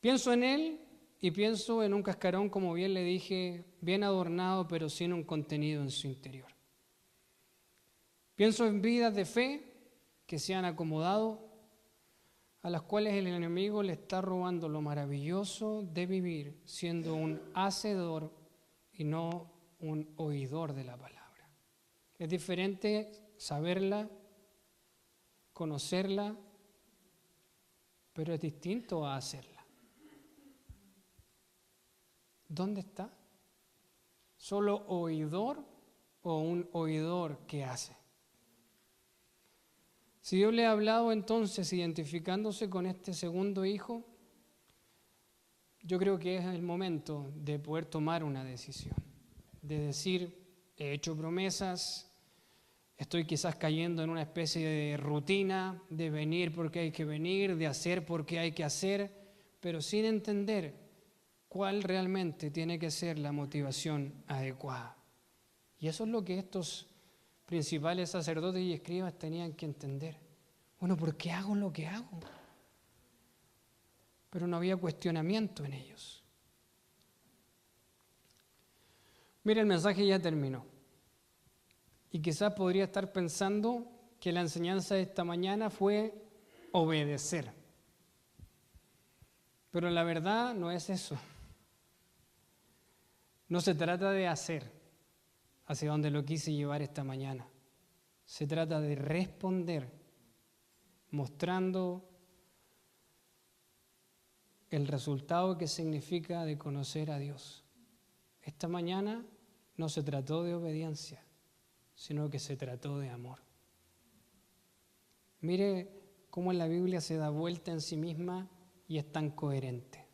Pienso en él y pienso en un cascarón, como bien le dije, bien adornado, pero sin un contenido en su interior. Pienso en vidas de fe que se han acomodado, a las cuales el enemigo le está robando lo maravilloso de vivir siendo un hacedor y no un oidor de la palabra. Es diferente saberla, conocerla, pero es distinto a hacerla. ¿Dónde está? ¿Solo oidor o un oidor que hace? Si Dios le ha hablado entonces identificándose con este segundo hijo, yo creo que es el momento de poder tomar una decisión, de decir, he hecho promesas, estoy quizás cayendo en una especie de rutina, de venir porque hay que venir, de hacer porque hay que hacer, pero sin entender cuál realmente tiene que ser la motivación adecuada. Y eso es lo que estos principales sacerdotes y escribas tenían que entender. Bueno, ¿por qué hago lo que hago? Pero no había cuestionamiento en ellos. Mira, el mensaje ya terminó. Y quizás podría estar pensando que la enseñanza de esta mañana fue obedecer. Pero la verdad no es eso. No se trata de hacer, hacia donde lo quise llevar esta mañana. Se trata de responder, mostrando el resultado que significa de conocer a Dios. Esta mañana no se trató de obediencia, sino que se trató de amor. Mire cómo en la Biblia se da vuelta en sí misma y es tan coherente.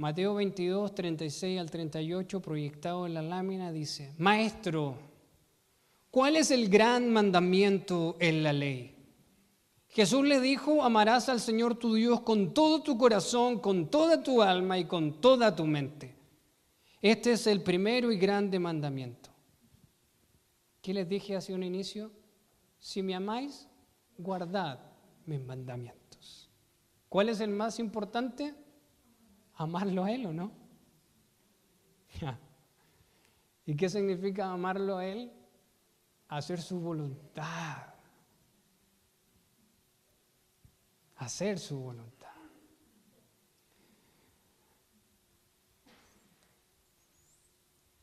Mateo 22, 36 al 38, proyectado en la lámina, dice, Maestro, ¿cuál es el gran mandamiento en la ley? Jesús le dijo, amarás al Señor tu Dios con todo tu corazón, con toda tu alma y con toda tu mente. Este es el primero y grande mandamiento. ¿Qué les dije hace un inicio? Si me amáis, guardad mis mandamientos. ¿Cuál es el más importante? Amarlo a Él, ¿o no? ¿Y qué significa amarlo a Él? Hacer su voluntad. Hacer su voluntad.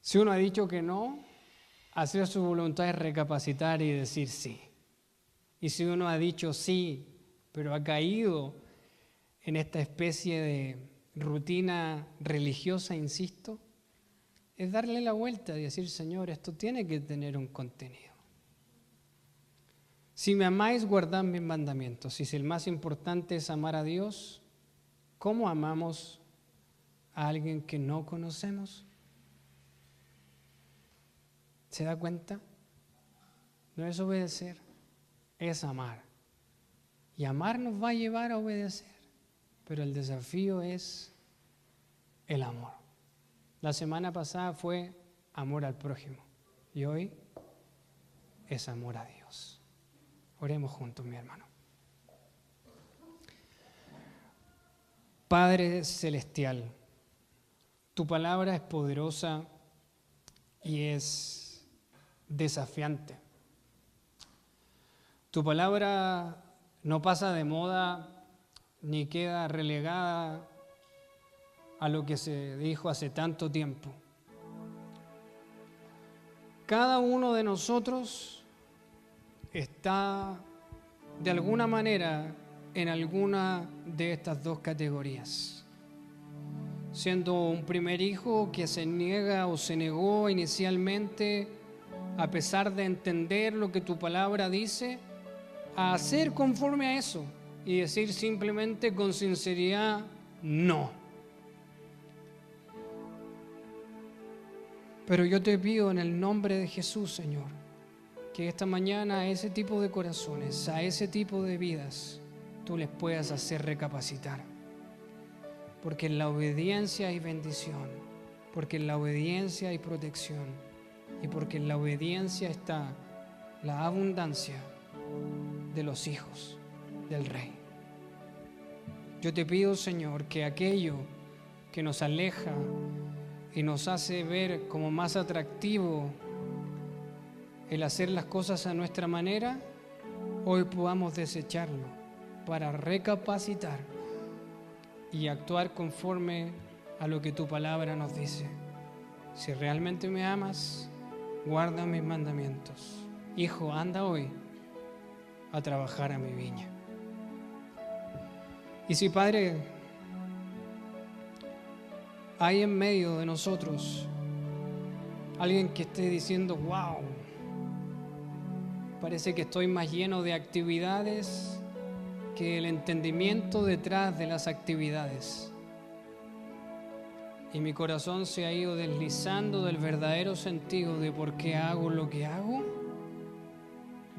Si uno ha dicho que no, hacer su voluntad es recapacitar y decir sí. Y si uno ha dicho sí, pero ha caído en esta especie de rutina religiosa, insisto, es darle la vuelta y decir, Señor, esto tiene que tener un contenido. Si me amáis, guardad mis mandamientos. Si el más importante es amar a Dios, ¿cómo amamos a alguien que no conocemos? ¿Se da cuenta? No es obedecer, es amar. Y amar nos va a llevar a obedecer, pero el desafío es el amor. La semana pasada fue amor al prójimo y hoy es amor a Dios. Oremos juntos, mi hermano. Padre Celestial, tu palabra es poderosa y es desafiante. Tu palabra no pasa de moda ni queda relegada a lo que se dijo hace tanto tiempo. Cada uno de nosotros está de alguna manera en alguna de estas dos categorías. Siendo un primer hijo que se niega o se negó inicialmente, a pesar de entender lo que tu palabra dice, a hacer conforme a eso y decir simplemente con sinceridad, no. Pero yo te pido en el nombre de Jesús, Señor, que esta mañana a ese tipo de corazones, a ese tipo de vidas, tú les puedas hacer recapacitar. Porque en la obediencia hay bendición, porque en la obediencia hay protección y porque en la obediencia está la abundancia de los hijos del Rey. Yo te pido, Señor, que aquello que nos aleja y nos hace ver como más atractivo el hacer las cosas a nuestra manera, hoy podamos desecharlo para recapacitar y actuar conforme a lo que tu palabra nos dice. Si realmente me amas, guarda mis mandamientos. Hijo, anda hoy a trabajar a mi viña. Y si, Padre, hay en medio de nosotros alguien que esté diciendo, wow, parece que estoy más lleno de actividades que el entendimiento detrás de las actividades. Y mi corazón se ha ido deslizando del verdadero sentido de por qué hago lo que hago.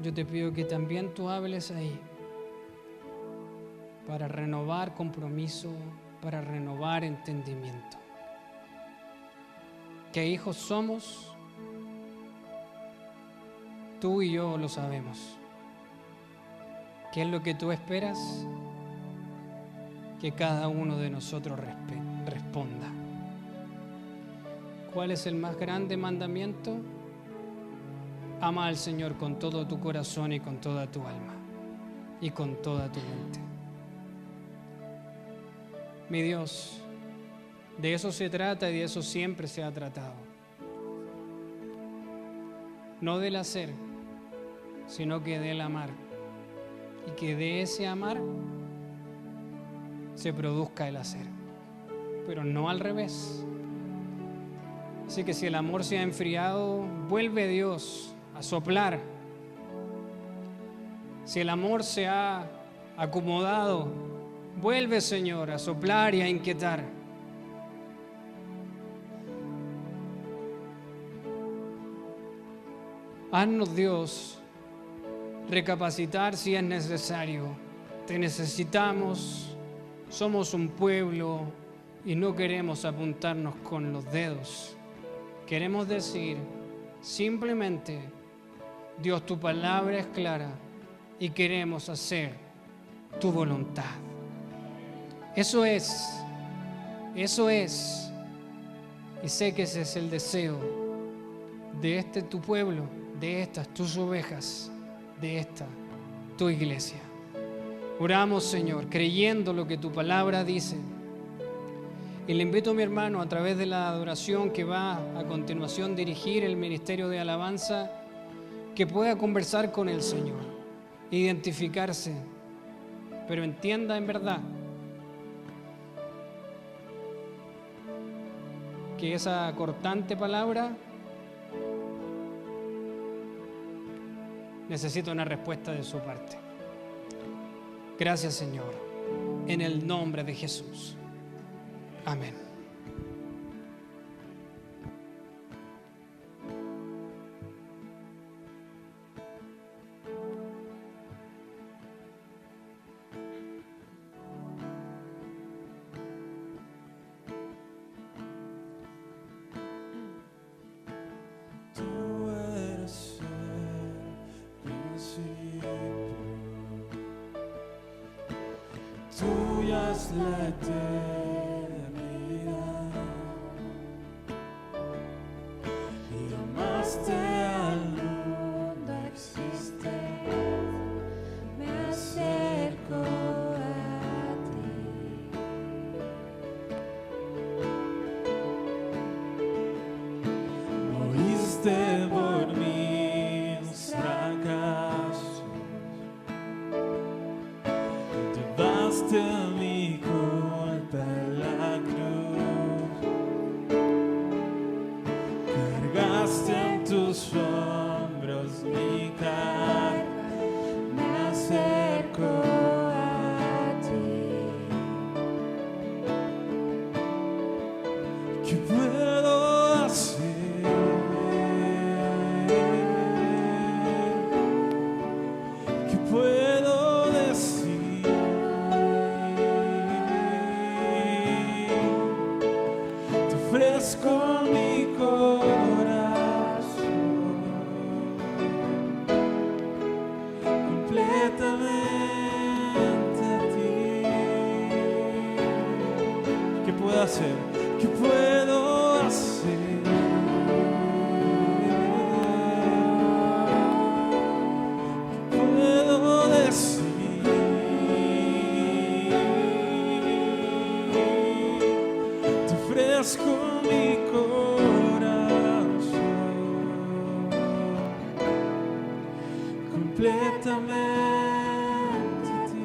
Yo te pido que también tú hables ahí para renovar compromiso, para renovar entendimiento. ¿Qué hijos somos? Tú y yo lo sabemos. ¿Qué es lo que tú esperas? Que cada uno de nosotros responda. ¿Cuál es el más grande mandamiento? Ama al Señor con todo tu corazón y con toda tu alma y con toda tu mente. Mi Dios, de eso se trata y de eso siempre se ha tratado. No del hacer, sino que del amar. Y que de ese amar se produzca el hacer, pero no al revés. Así que si el amor se ha enfriado, vuelve Dios a soplar. Si el amor se ha acomodado, vuelve, Señor, a soplar y a inquietar. Haznos, Dios, recapacitar si es necesario. Te necesitamos, somos un pueblo y no queremos apuntarnos con los dedos. Queremos decir simplemente, Dios, tu palabra es clara y queremos hacer tu voluntad. Eso es. Y sé que ese es el deseo de tu pueblo, de estas tus ovejas, de esta tu iglesia. Oramos, Señor, creyendo lo que tu palabra dice. Y le invito a mi hermano a través de la adoración que va a continuación dirigir el ministerio de alabanza, que pueda conversar con el Señor, identificarse, pero entienda en verdad que esa cortante palabra necesita una respuesta de su parte. Gracias, Señor, en el nombre de Jesús. Amén. Tú eres el principio, tuya es la eternidad, y amaste al mundo existente, me acerco a ti. moriste por mis fracasos, llevaste mi culpa en la cruz, cargaste en tus hombros mi carga, me acerco a ti. ¿Qué puedo hacer? ¿Qué puedo decir? Te ofrezco mi corazón completamente a ti. ¿Qué puedo hacer? ¿Qué puedo hacer? ¿Qué puedo decir? Te ofrezco mi corazón completamente a ti.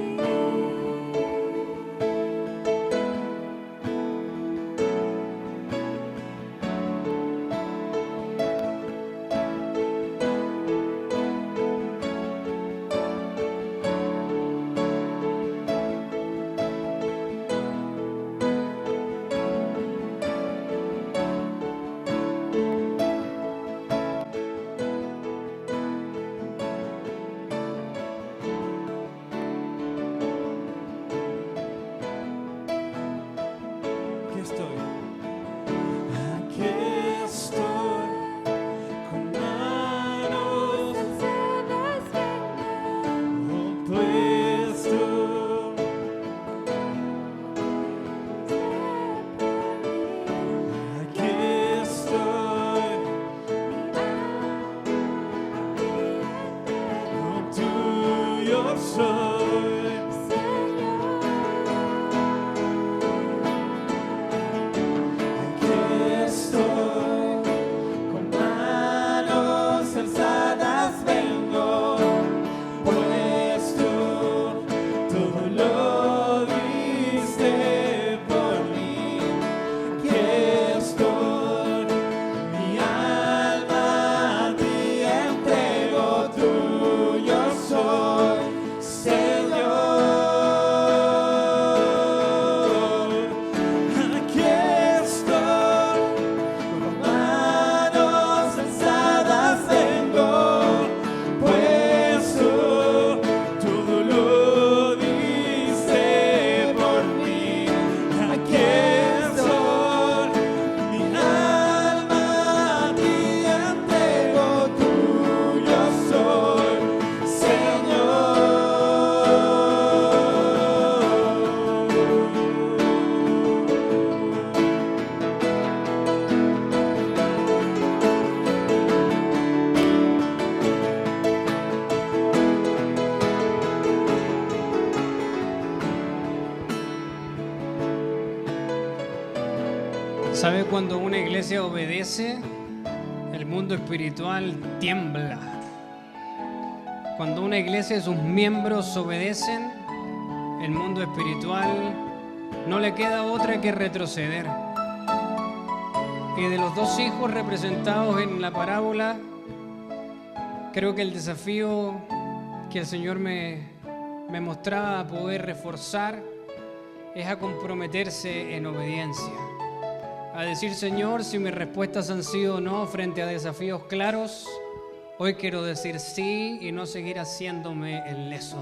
¿Sabe cuando una iglesia obedece? El mundo espiritual tiembla. Cuando una iglesia y sus miembros obedecen, el mundo espiritual no le queda otra que retroceder. Y de los dos hijos representados en la parábola, creo que el desafío que el Señor me mostraba a poder reforzar es a comprometerse en obediencia. A decir, Señor, si mis respuestas han sido no frente a desafíos claros, hoy quiero decir sí y no seguir haciéndome el leso.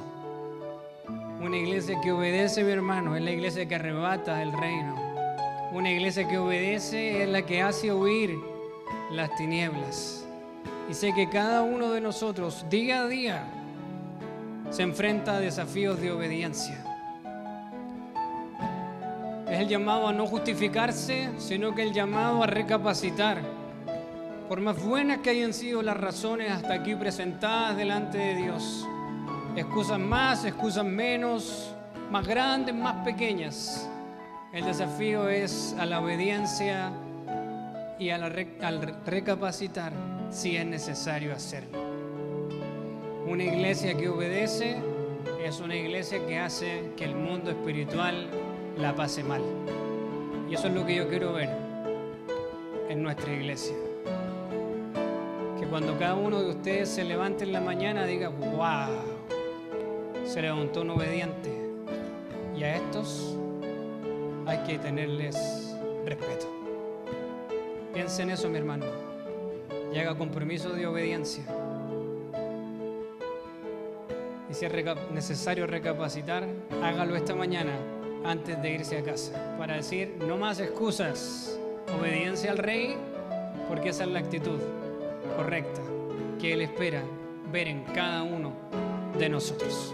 Una iglesia que obedece, mi hermano, es la iglesia que arrebata el reino. Una iglesia que obedece es la que hace huir las tinieblas. Y sé que cada uno de nosotros, día a día, se enfrenta a desafíos de obediencia. Es el llamado a no justificarse, sino que el llamado a recapacitar. Por más buenas que hayan sido las razones hasta aquí presentadas delante de Dios, excusas más, excusas menos, más grandes, más pequeñas, el desafío es a la obediencia y al recapacitar si es necesario hacerlo. Una iglesia que obedece es una iglesia que hace que el mundo espiritual la pase mal. Y eso es lo que yo quiero ver en nuestra iglesia. Que cuando cada uno de ustedes se levante en la mañana diga, wow, se levantó un obediente. Y a estos hay que tenerles respeto. Piensa en eso, mi hermano, y haga compromiso de obediencia. Y si es necesario recapacitar, hágalo esta mañana antes de irse a casa, para decir, no más excusas, obediencia al Rey, porque esa es la actitud correcta que Él espera ver en cada uno de nosotros.